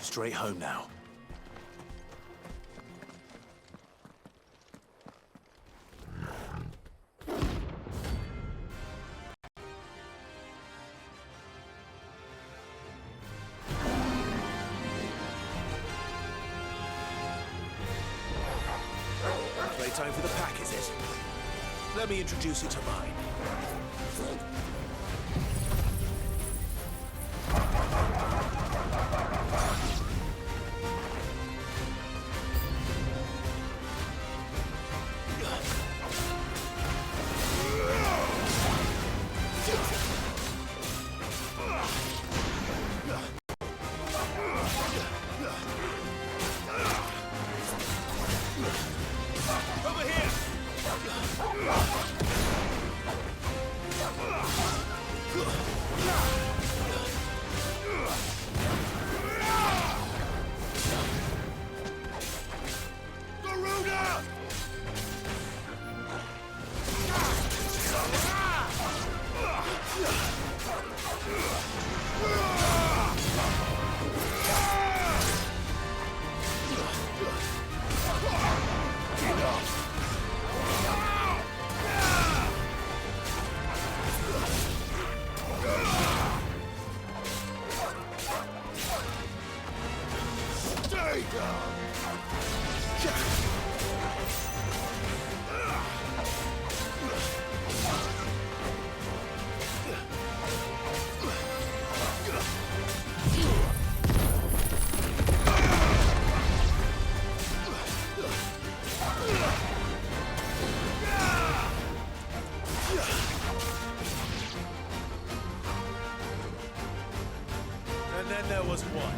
Straight home now. Playtime for the pack, is it? Let me introduce you to mine. And then there was one.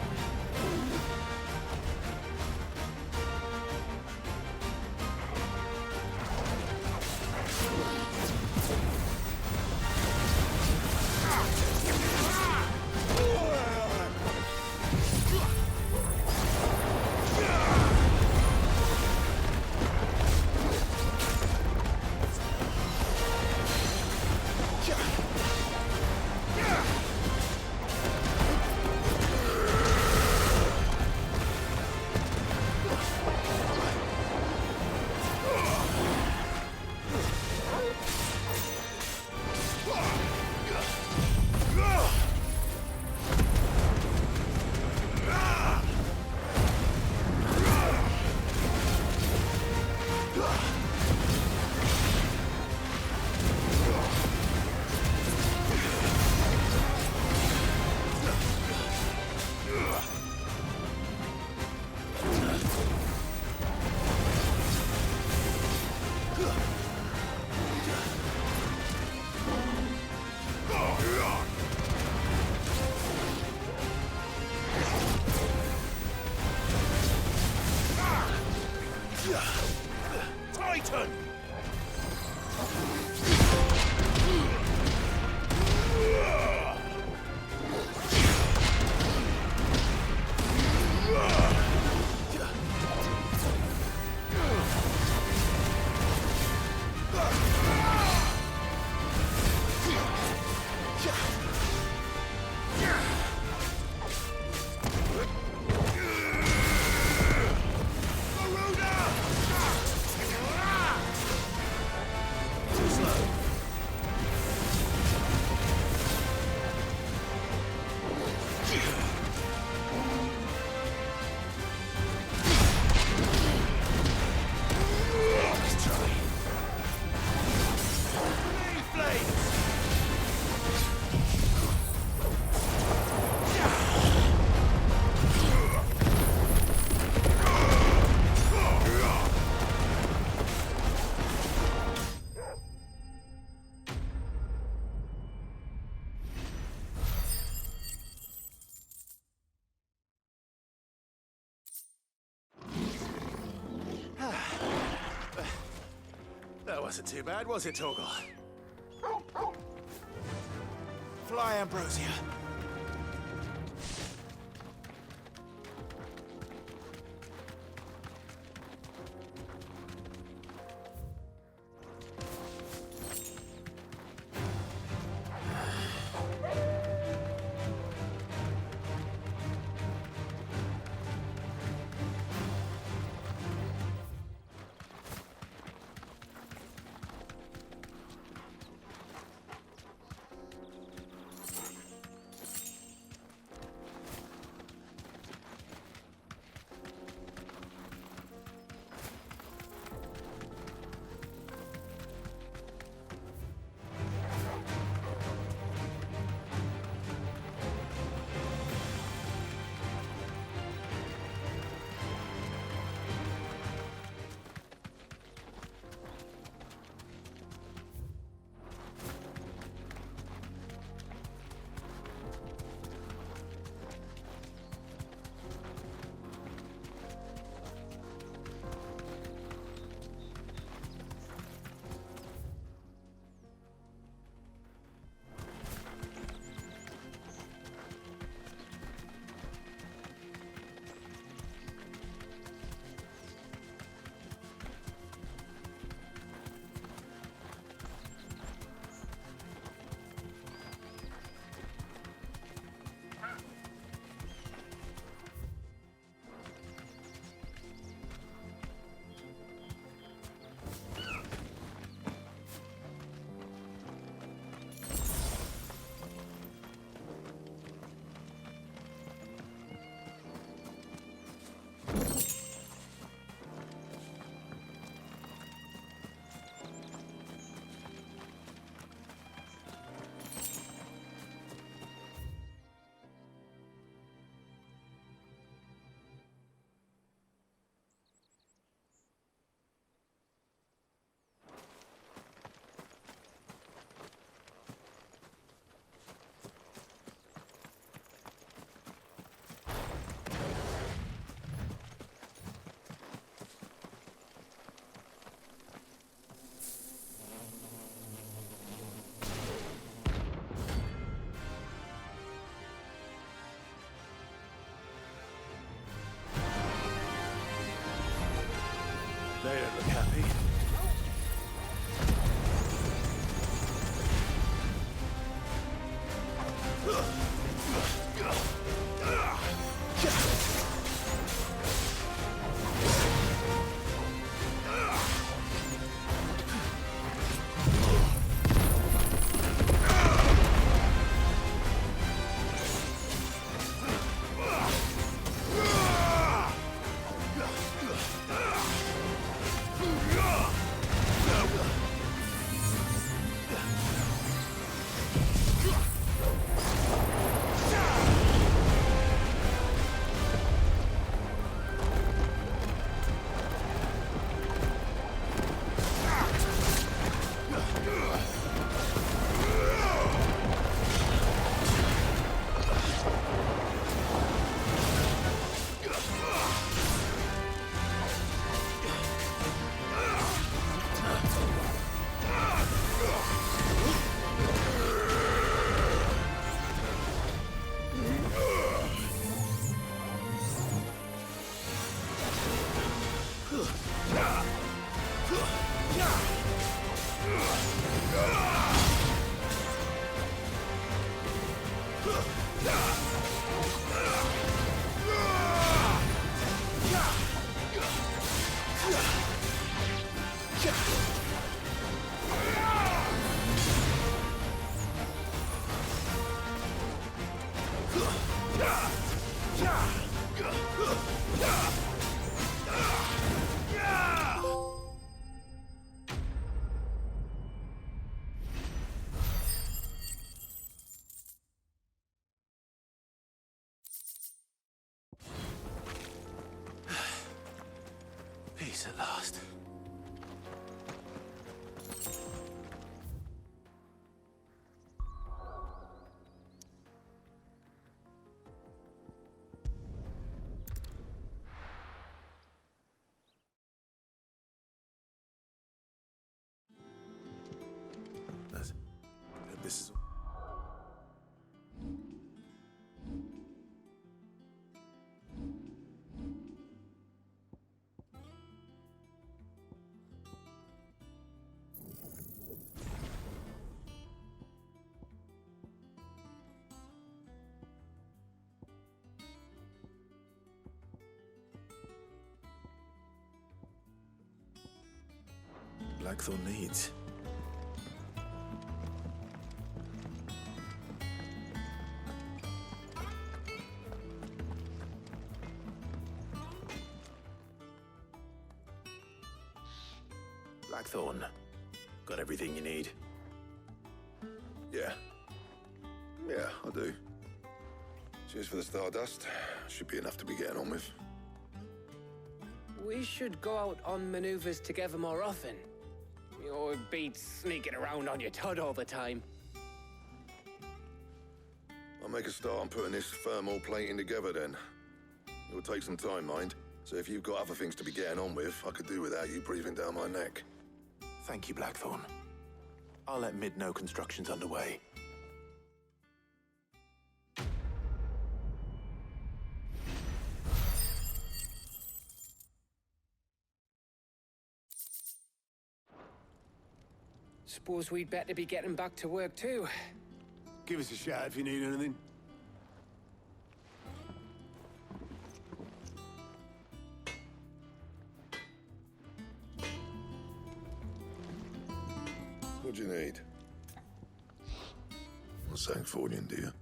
Run! That wasn't too bad, was it, Torgal? Fly, Ambrosia. They don't look happy. Yeah! Peace at last. This is... Blackthorn needs. Blackthorn, got everything you need? Yeah. Yeah, I do. Cheers for the Stardust. Should be enough to be getting on with. We should go out on maneuvers together more often. You know, it beats sneaking around on your Todd all the time. I'll make a start on putting this thermal plating together then. It'll take some time, mind. So if you've got other things to be getting on with, I could do without you breathing down my neck. Thank you, Blackthorn. I'll let Mid know construction's underway. Suppose we'd better be getting back to work too. Give us a shout if you need anything. What do you need? Not saying Fordian, do you?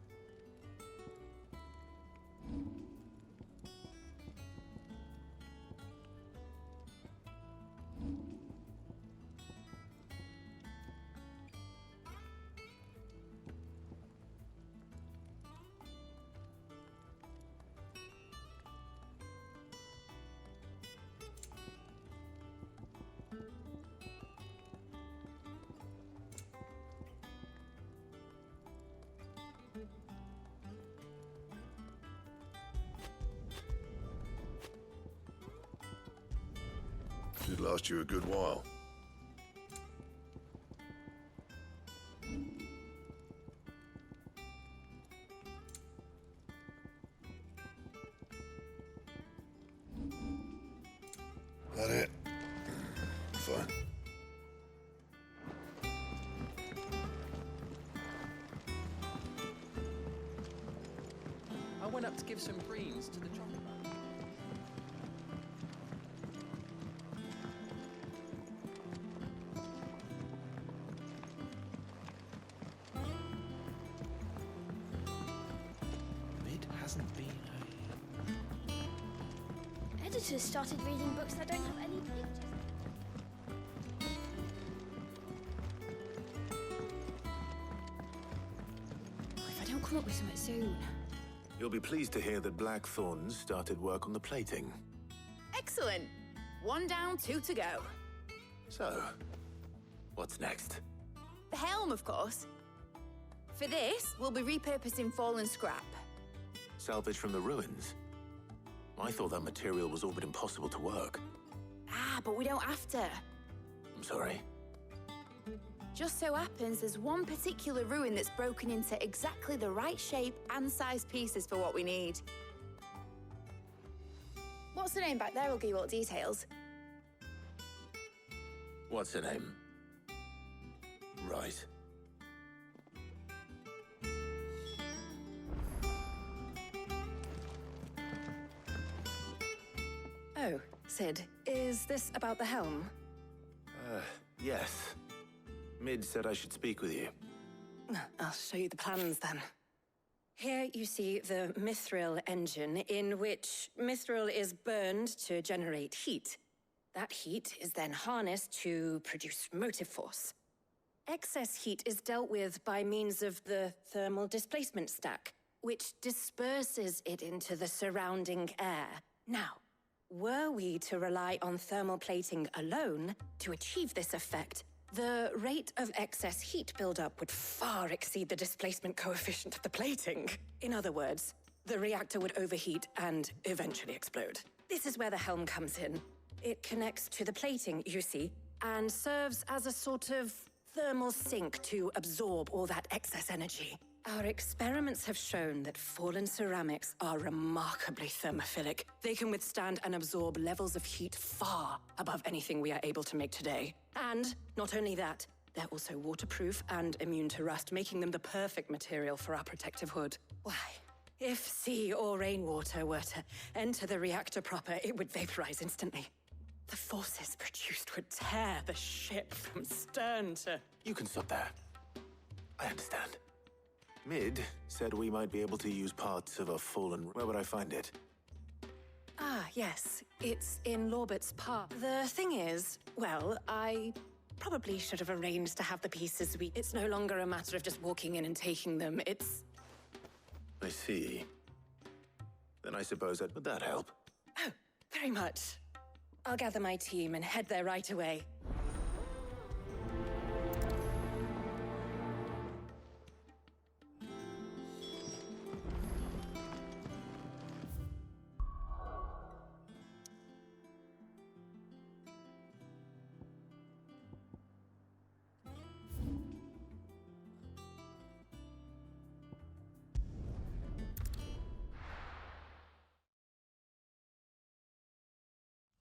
Should last you a good while. That it? Fine. I went up to give some greens to the chocolate man. Editors started reading books that don't have any pictures. If I don't come up with something soon. You'll be pleased to hear that Blackthorn's started work on the plating. Excellent. 1 down, 2 to go. So, what's next? The helm, of course. For this, we'll be repurposing fallen scrap. Salvage from the ruins? I thought that material was all but impossible to work. Ah, but we don't have to. I'm sorry. Just so happens there's one particular ruin that's broken into exactly the right shape and size pieces for what we need. What's the name back there? I'll give you all the details. What's her name? Right. Oh, Sid, is this about the helm? Yes. Mid said I should speak with you. I'll show you the plans then. Here you see the mithril engine, in which mithril is burned to generate heat. That heat is then harnessed to produce motive force. Excess heat is dealt with by means of the thermal displacement stack, which disperses it into the surrounding air. Now, Were we to rely on thermal plating alone to achieve this effect, the rate of excess heat buildup would far exceed the displacement coefficient of the plating. In other words, the reactor would overheat and eventually explode. This is where the helm comes in. It connects to the plating, you see, and serves as a sort of thermal sink to absorb all that excess energy. Our experiments have shown that fallen ceramics are remarkably thermophilic. They can withstand and absorb levels of heat far above anything we are able to make today. And not only that, they're also waterproof and immune to rust, making them the perfect material for our protective hood. Why? If sea or rainwater were to enter the reactor proper, it would vaporize instantly. The forces produced would tear the ship from stern to... You can stop there. I understand. Mid said we might be able to use parts of a fallen... Where would I find it? Ah, yes. It's in Lorbert's Park. The thing is, well, I probably should have arranged to have the pieces It's no longer a matter of just walking in and taking them. It's... I see. Then I suppose would that help? Oh, very much. I'll gather my team and head there right away.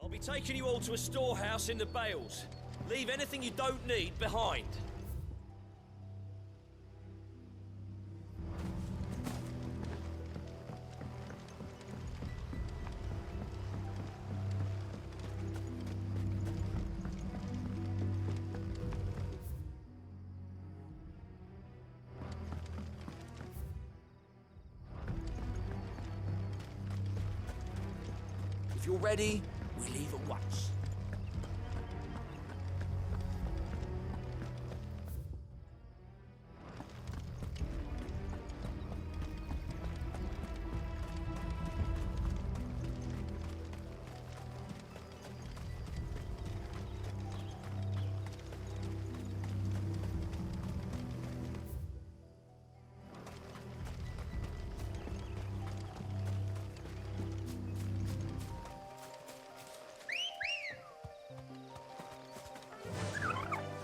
I'll be taking you all to a storehouse in the Bales. Leave anything you don't need behind. If you're ready, we leave at once.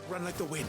Run like the wind.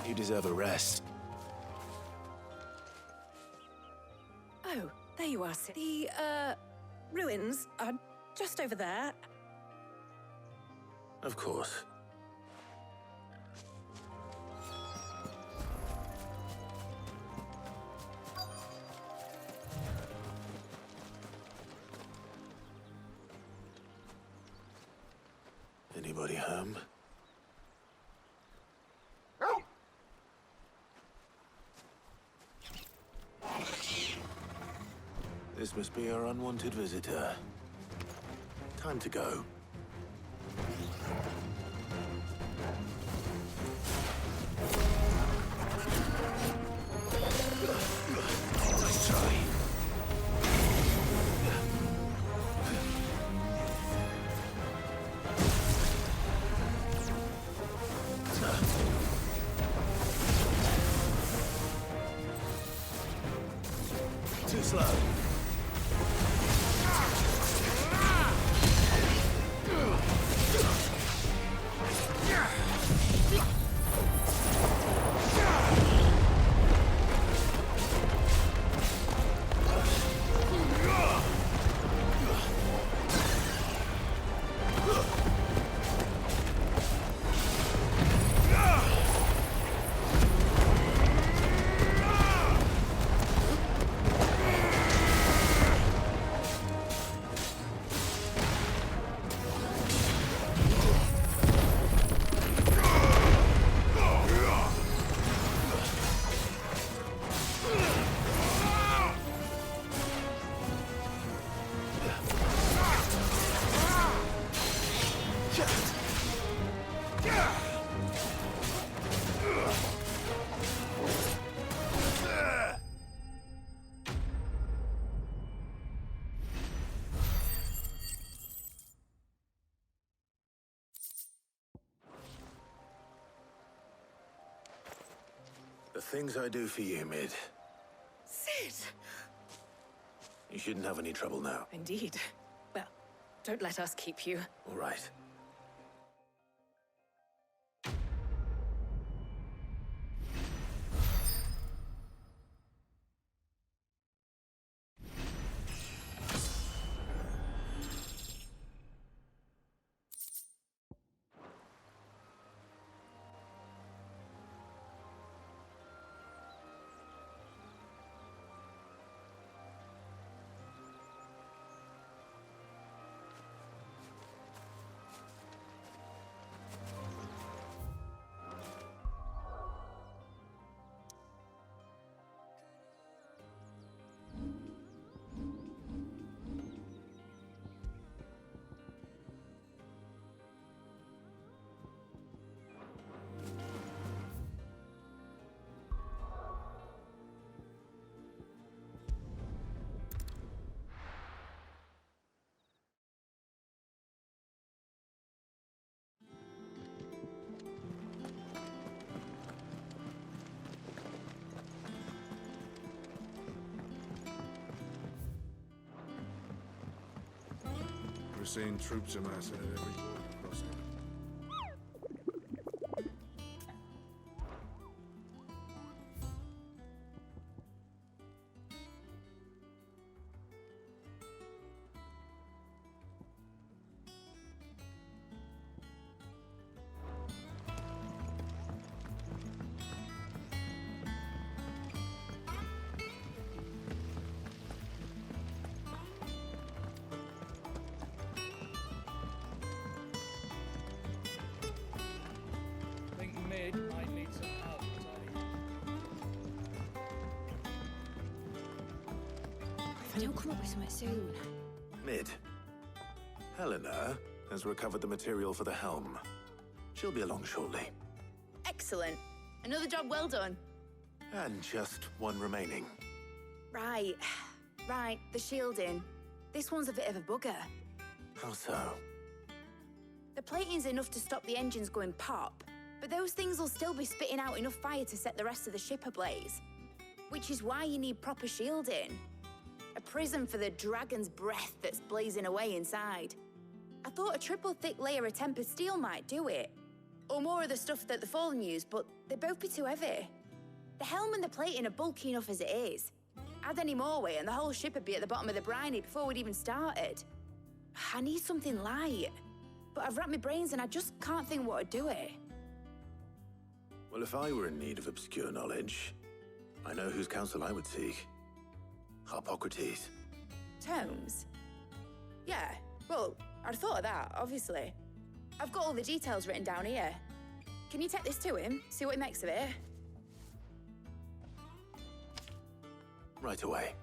You deserve a rest. Oh, there you are, Sid. The, ruins are just over there. Of course. Anybody home? This must be our unwanted visitor. Time to go. Nice try. Too slow. The things I do for you, Mid. Sid! You shouldn't have any trouble now. Indeed. Well, don't let us keep you. All right. We're seeing troops amassing at every border crossing. Might need some help, If I don't come up with something soon. Mid. Helena has recovered the material for the helm. She'll be along shortly. Excellent. Another job well done. And just one remaining. Right. Right, the shielding. This one's a bit of a bugger. How so? The plating's enough to stop the engines going pop, but those things will still be spitting out enough fire to set the rest of the ship ablaze. Which is why you need proper shielding. A prison for the dragon's breath that's blazing away inside. I thought a triple thick layer of tempered steel might do it. Or more of the stuff that the Fallen use, but they'd both be too heavy. The helm and the plating are bulky enough as it is. Add any more weight and the whole ship would be at the bottom of the briny before we'd even started. I need something light. But I've racked my brains and I just can't think what would do it. Well, if I were in need of obscure knowledge, I know whose counsel I would seek. Harpocrates. Tomes? Yeah, well, I'd thought of that, obviously. I've got all the details written down here. Can you take this to him, see what he makes of it? Right away.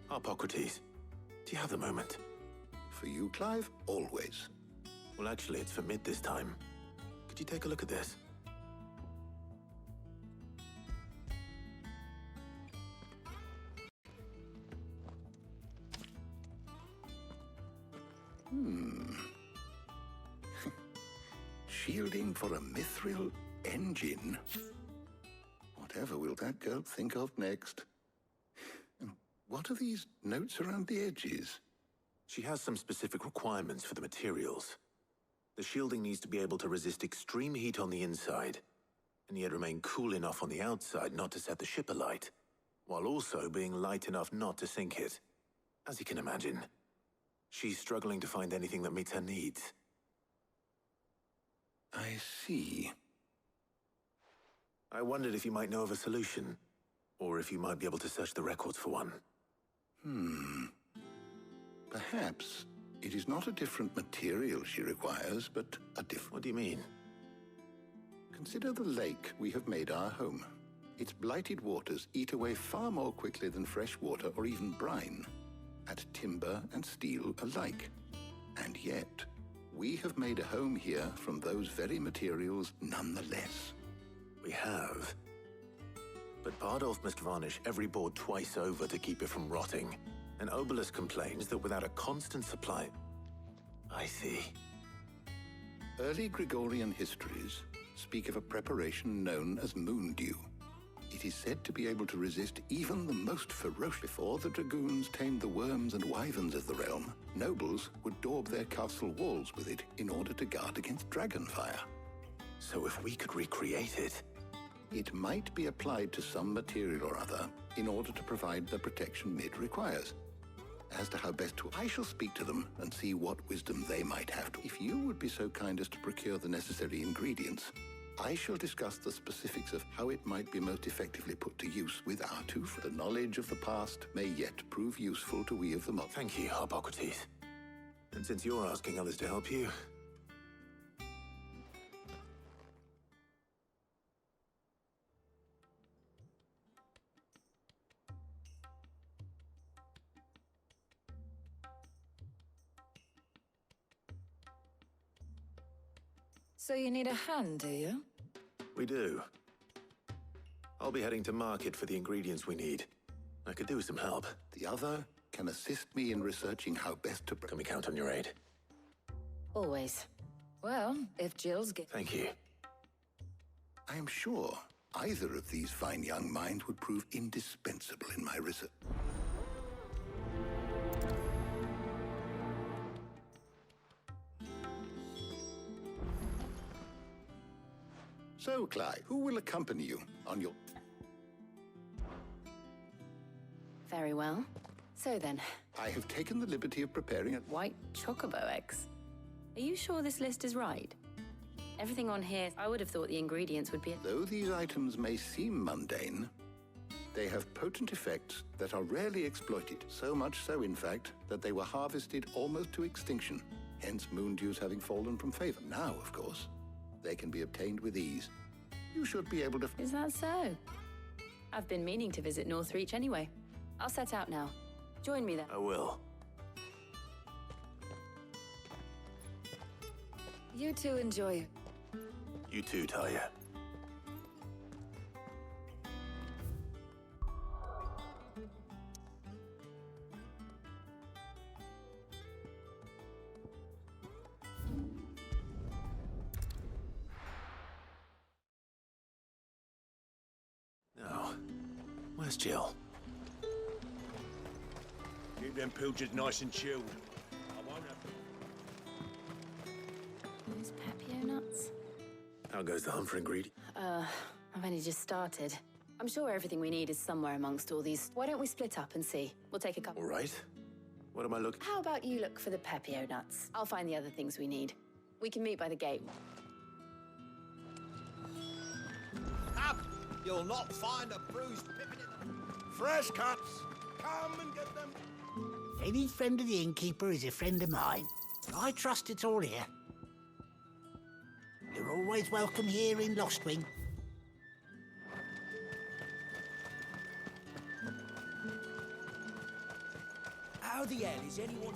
Harpocrates, do you have the moment? For you, Clive, always. Well, actually, it's for Mid this time. Could you take a look at this? Shielding for a mithril engine. Whatever will that girl think of next? And what are these notes around the edges? She has some specific requirements for the materials. The shielding needs to be able to resist extreme heat on the inside, and yet remain cool enough on the outside not to set the ship alight, while also being light enough not to sink it. As you can imagine, she's struggling to find anything that meets her needs. I see. I wondered if you might know of a solution, or if you might be able to search the records for one. Perhaps it is not a different material she requires, but a different... What do you mean? Consider the lake we have made our home. Its blighted waters eat away far more quickly than fresh water or even brine, at timber and steel alike. And yet, we have made a home here from those very materials nonetheless. We have. But Bardolph must varnish every board twice over to keep it from rotting. And Obelisk complains that without a constant supply... I see. Early Gregorian histories speak of a preparation known as moondew. It is said to be able to resist even the most ferocious. Before the dragoons tamed the worms and wyverns of the realm, nobles would daub their castle walls with it in order to guard against dragonfire. So if we could recreate it... It might be applied to some material or other in order to provide the protection Mid requires. As to how best to... I shall speak to them and see what wisdom they might have to... If you would be so kind as to procure the necessary ingredients, I shall discuss the specifics of how it might be most effectively put to use with our two friends. The knowledge of the past may yet prove useful to we of the modern. Thank you, Hippocrates. And since you're asking others to help you... So you need a hand, do you? We do. I'll be heading to market for the ingredients we need. I could do with some help. The other can assist me in researching how best to... Can we count on your aid? Always. Well, if Jill's get... Thank you. I am sure either of these fine young minds would prove indispensable in my research. So, Clive, who will accompany you on your... Very well. So then... I have taken the liberty of preparing a... White chocobo eggs. Are you sure this list is right? Everything on here, I would have thought the ingredients would be... Though these items may seem mundane, they have potent effects that are rarely exploited. So much so, in fact, that they were harvested almost to extinction. Hence moondews having fallen from favor. Now, of course, they can be obtained with ease. You should be able to... Is that so? I've been meaning to visit Northreach anyway. I'll set out now. Join me then. I will. You two enjoy it. You too, Talia. Now, where's Jill? Keep them pilchards nice and chilled. I won't have... Those Papio nuts? How goes the hunt for ingredients? I've only just started. I'm sure everything we need is somewhere amongst all these. Why don't we split up and see? We'll take a couple. All right. What am I looking... How about you look for the Papio nuts? I'll find the other things we need. We can meet by the gate. Up! You'll not find a bruised pippin in... Fresh cuts! Come and get them! Any friend of the innkeeper is a friend of mine. I trust it's all here. You're always welcome here in Lostwing. How the hell is anyone...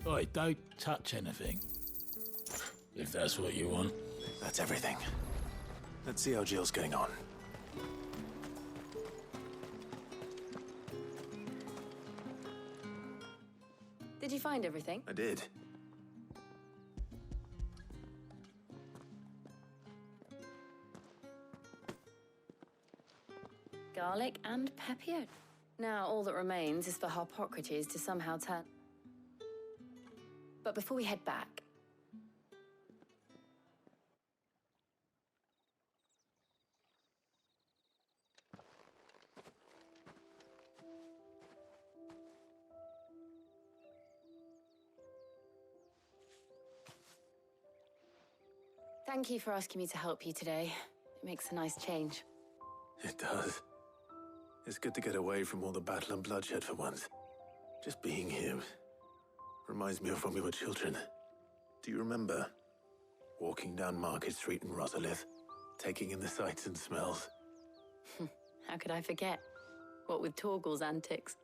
Oi, don't touch anything. If that's what you want. That's everything. Let's see how Jill's getting on. Did you find everything? I did. Garlic and Papio. Now all that remains is for Hippocrates to somehow turn... But before we head back... Thank you for asking me to help you today. It makes a nice change. It does. It's good to get away from all the battle and bloodshed for once. Just being here reminds me of when we were children. Do you remember? Walking down Market Street in Rosalith, taking in the sights and smells. How could I forget? What with Torgal's antics.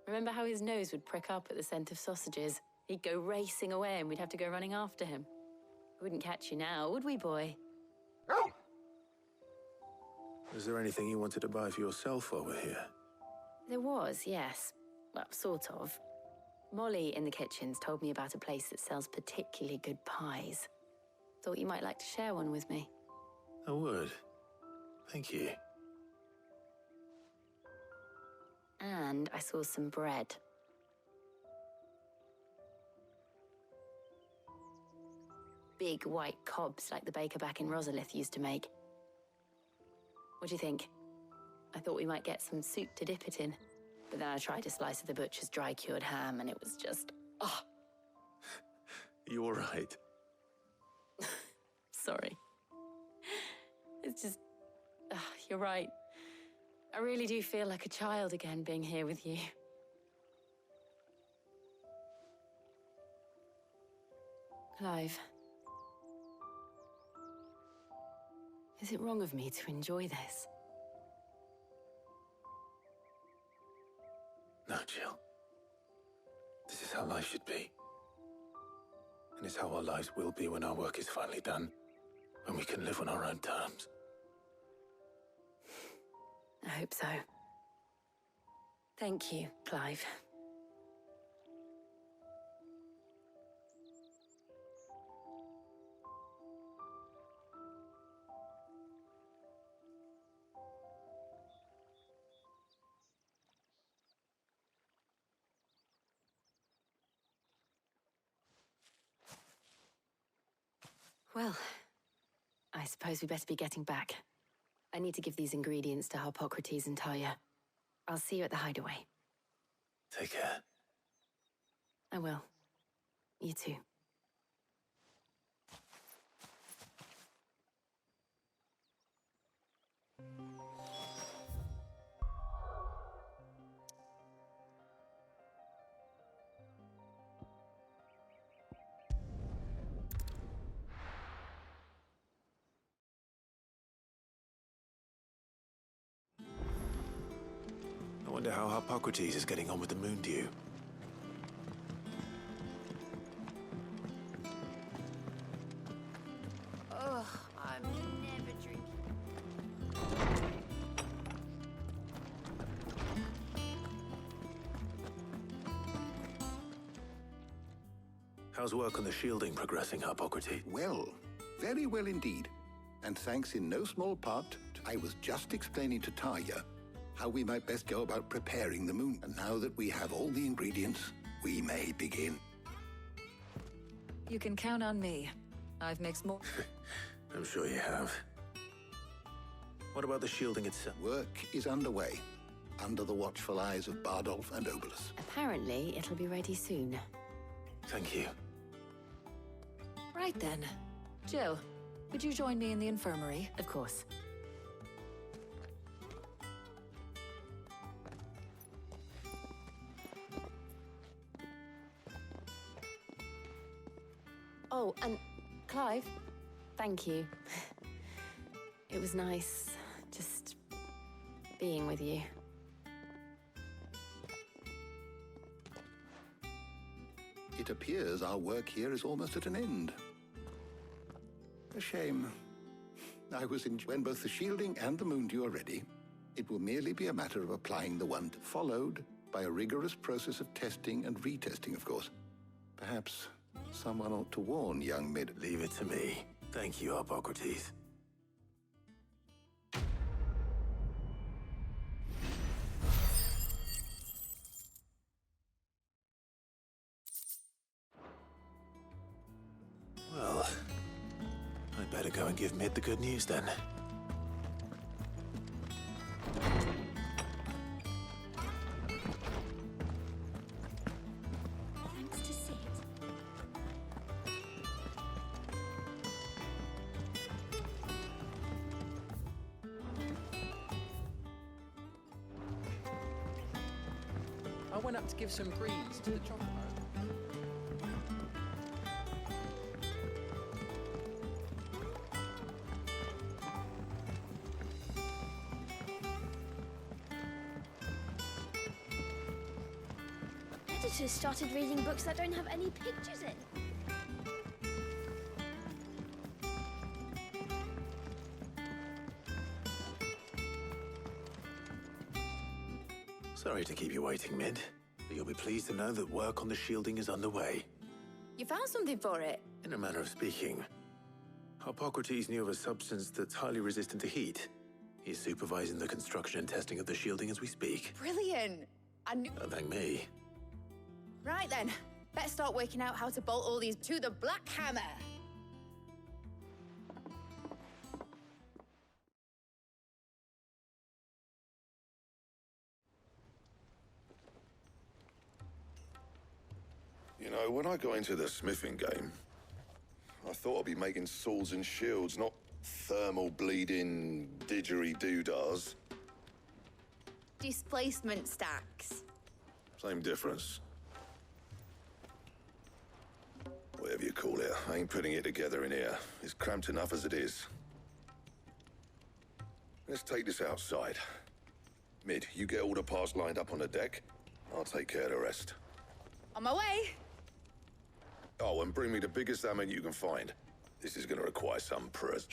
Remember how his nose would prick up at the scent of sausages? He'd go racing away and we'd have to go running after him. We wouldn't catch you now, would we, boy? Was there anything you wanted to buy for yourself while we're here? There was, yes. Well, sort of. Molly in the kitchens told me about a place that sells particularly good pies. Thought you might like to share one with me. I would. Thank you. And I saw some bread. Big white cobs like the baker back in Rosalith used to make. What do you think? I thought we might get some soup to dip it in. But then I tried a slice of the butcher's dry-cured ham and it was just... oh! You all right? Sorry. It's just... you're right. I really do feel like a child again being here with you. Clive. Is it wrong of me to enjoy this? No, Jill. This is how life should be. And it's how our lives will be when our work is finally done. When we can live on our own terms. I hope so. Thank you, Clive. Well, I suppose we better be getting back. I need to give these ingredients to Harpocrates and Talia. I'll see you at the hideaway. Take care. I will. You too. I wonder how Harpocrates is getting on with the moon dew. Ugh, I'm never drinking. How's work on the shielding progressing, Harpocrates? Well, very well indeed. And thanks in no small part, I was just explaining to Talia how we might best go about preparing the moon. And now that we have all the ingredients, we may begin. You can count on me. I've mixed more. I'm sure you have. What about the shielding itself? Work is underway, under the watchful eyes of Bardolph and Obolus. Apparently, it'll be ready soon. Thank you. Right then. Jill, would you join me in the infirmary? Of course. Oh, and Clive, thank you. It was nice, just being with you. It appears our work here is almost at an end. A shame. I was in when both the shielding and the moon dew are ready. It will merely be a matter of applying the wand, followed by a rigorous process of testing and retesting, of course. Perhaps someone ought to warn young Mid. Leave it to me. Thank you, Harpocrates. Well, I'd better go and give Mid the good news then. Thanks to Sid. went up to give some greens to the chocobo. Editors started reading books that don't have any pictures in. Sorry to keep you waiting, Mid, but you'll be pleased to know that work on the shielding is underway. You found something for it? In a manner of speaking, Hippocrates knew of a substance that's highly resistant to heat. He's supervising the construction and testing of the shielding as we speak. Brilliant! I knew... Don't thank me. Right then, better start working out how to bolt all these to the Black Hammer. You know, when I got into the smithing game, I thought I'd be making swords and shields, not thermal bleeding didgeridoo-dahs. Displacement stacks. Same difference. Whatever you call it, I ain't putting it together in here. It's cramped enough as it is. Let's take this outside. Mid, you get all the parts lined up on the deck. I'll take care of the rest. On my way. Oh, and bring me the biggest hammer you can find. This is gonna require some press.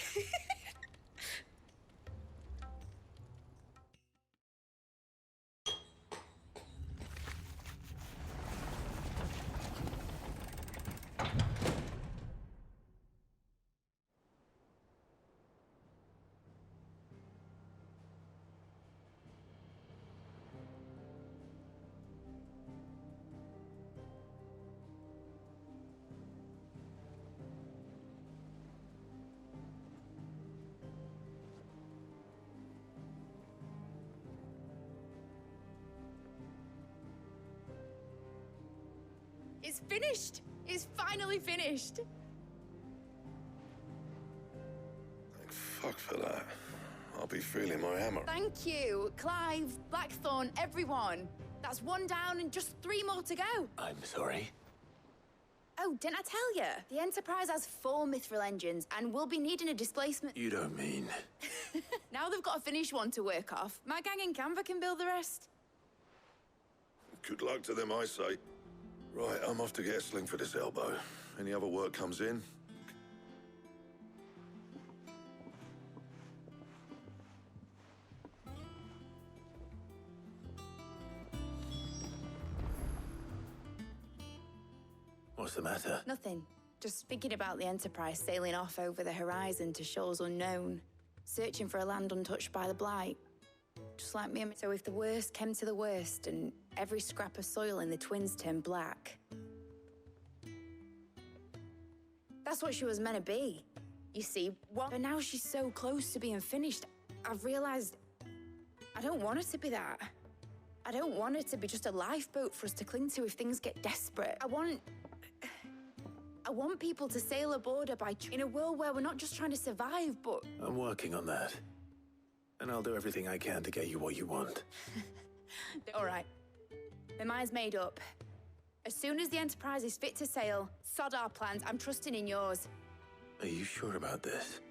It's finished! It's finally finished! Thank fuck for that. I'll be feeling my hammer. Thank you, Clive, Blackthorn, everyone. That's one down and just 3 more to go. I'm sorry. Oh, didn't I tell you? The Enterprise has 4 mithril engines and we'll be needing a displacement. You don't mean... Now they've got a finished one to work off. My gang in Canva can build the rest. Good luck to them, I say. Right, I'm off to get a sling for this elbow. Any other work comes in? What's the matter? Nothing. Just thinking about the Enterprise sailing off over the horizon to shores unknown, searching for a land untouched by the Blight. Just like me. So if the worst came to the worst and every scrap of soil in the Twins turned black, that's what she was meant to be. You see, but now she's so close to being finished, I've realized I don't want her to be that. I don't want her to be just a lifeboat for us to cling to if things get desperate. I want people to sail aboard her in a world where we're not just trying to survive, but... I'm working on that. And I'll do everything I can to get you what you want. All right. My mind's made up. As soon as the Enterprise is fit to sail, sod our plans. I'm trusting in yours. Are you sure about this?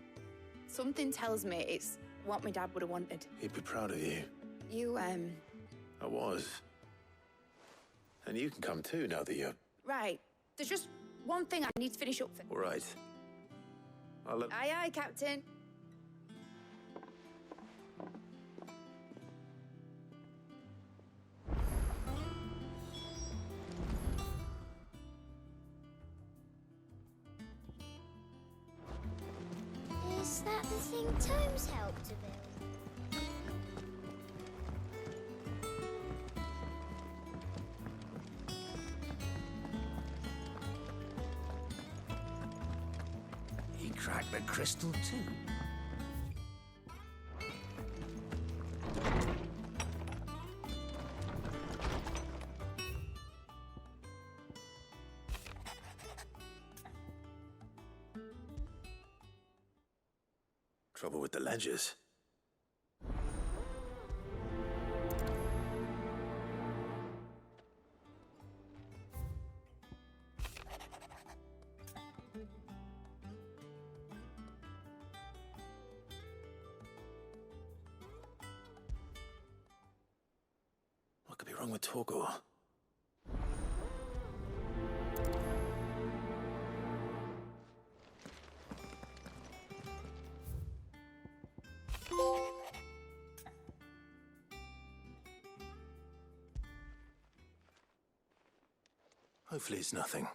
Something tells me it's what my dad would have wanted. He'd be proud of you. You, I was. And you can come too, now that you're... Right. There's just one thing I need to finish up for. All right. I'll let... Aye, aye, Captain. Is that the thing Tomes helped to build? He cracked the crystal too. Trouble with the ledgers. wrong with Torgor? Hopefully it's nothing.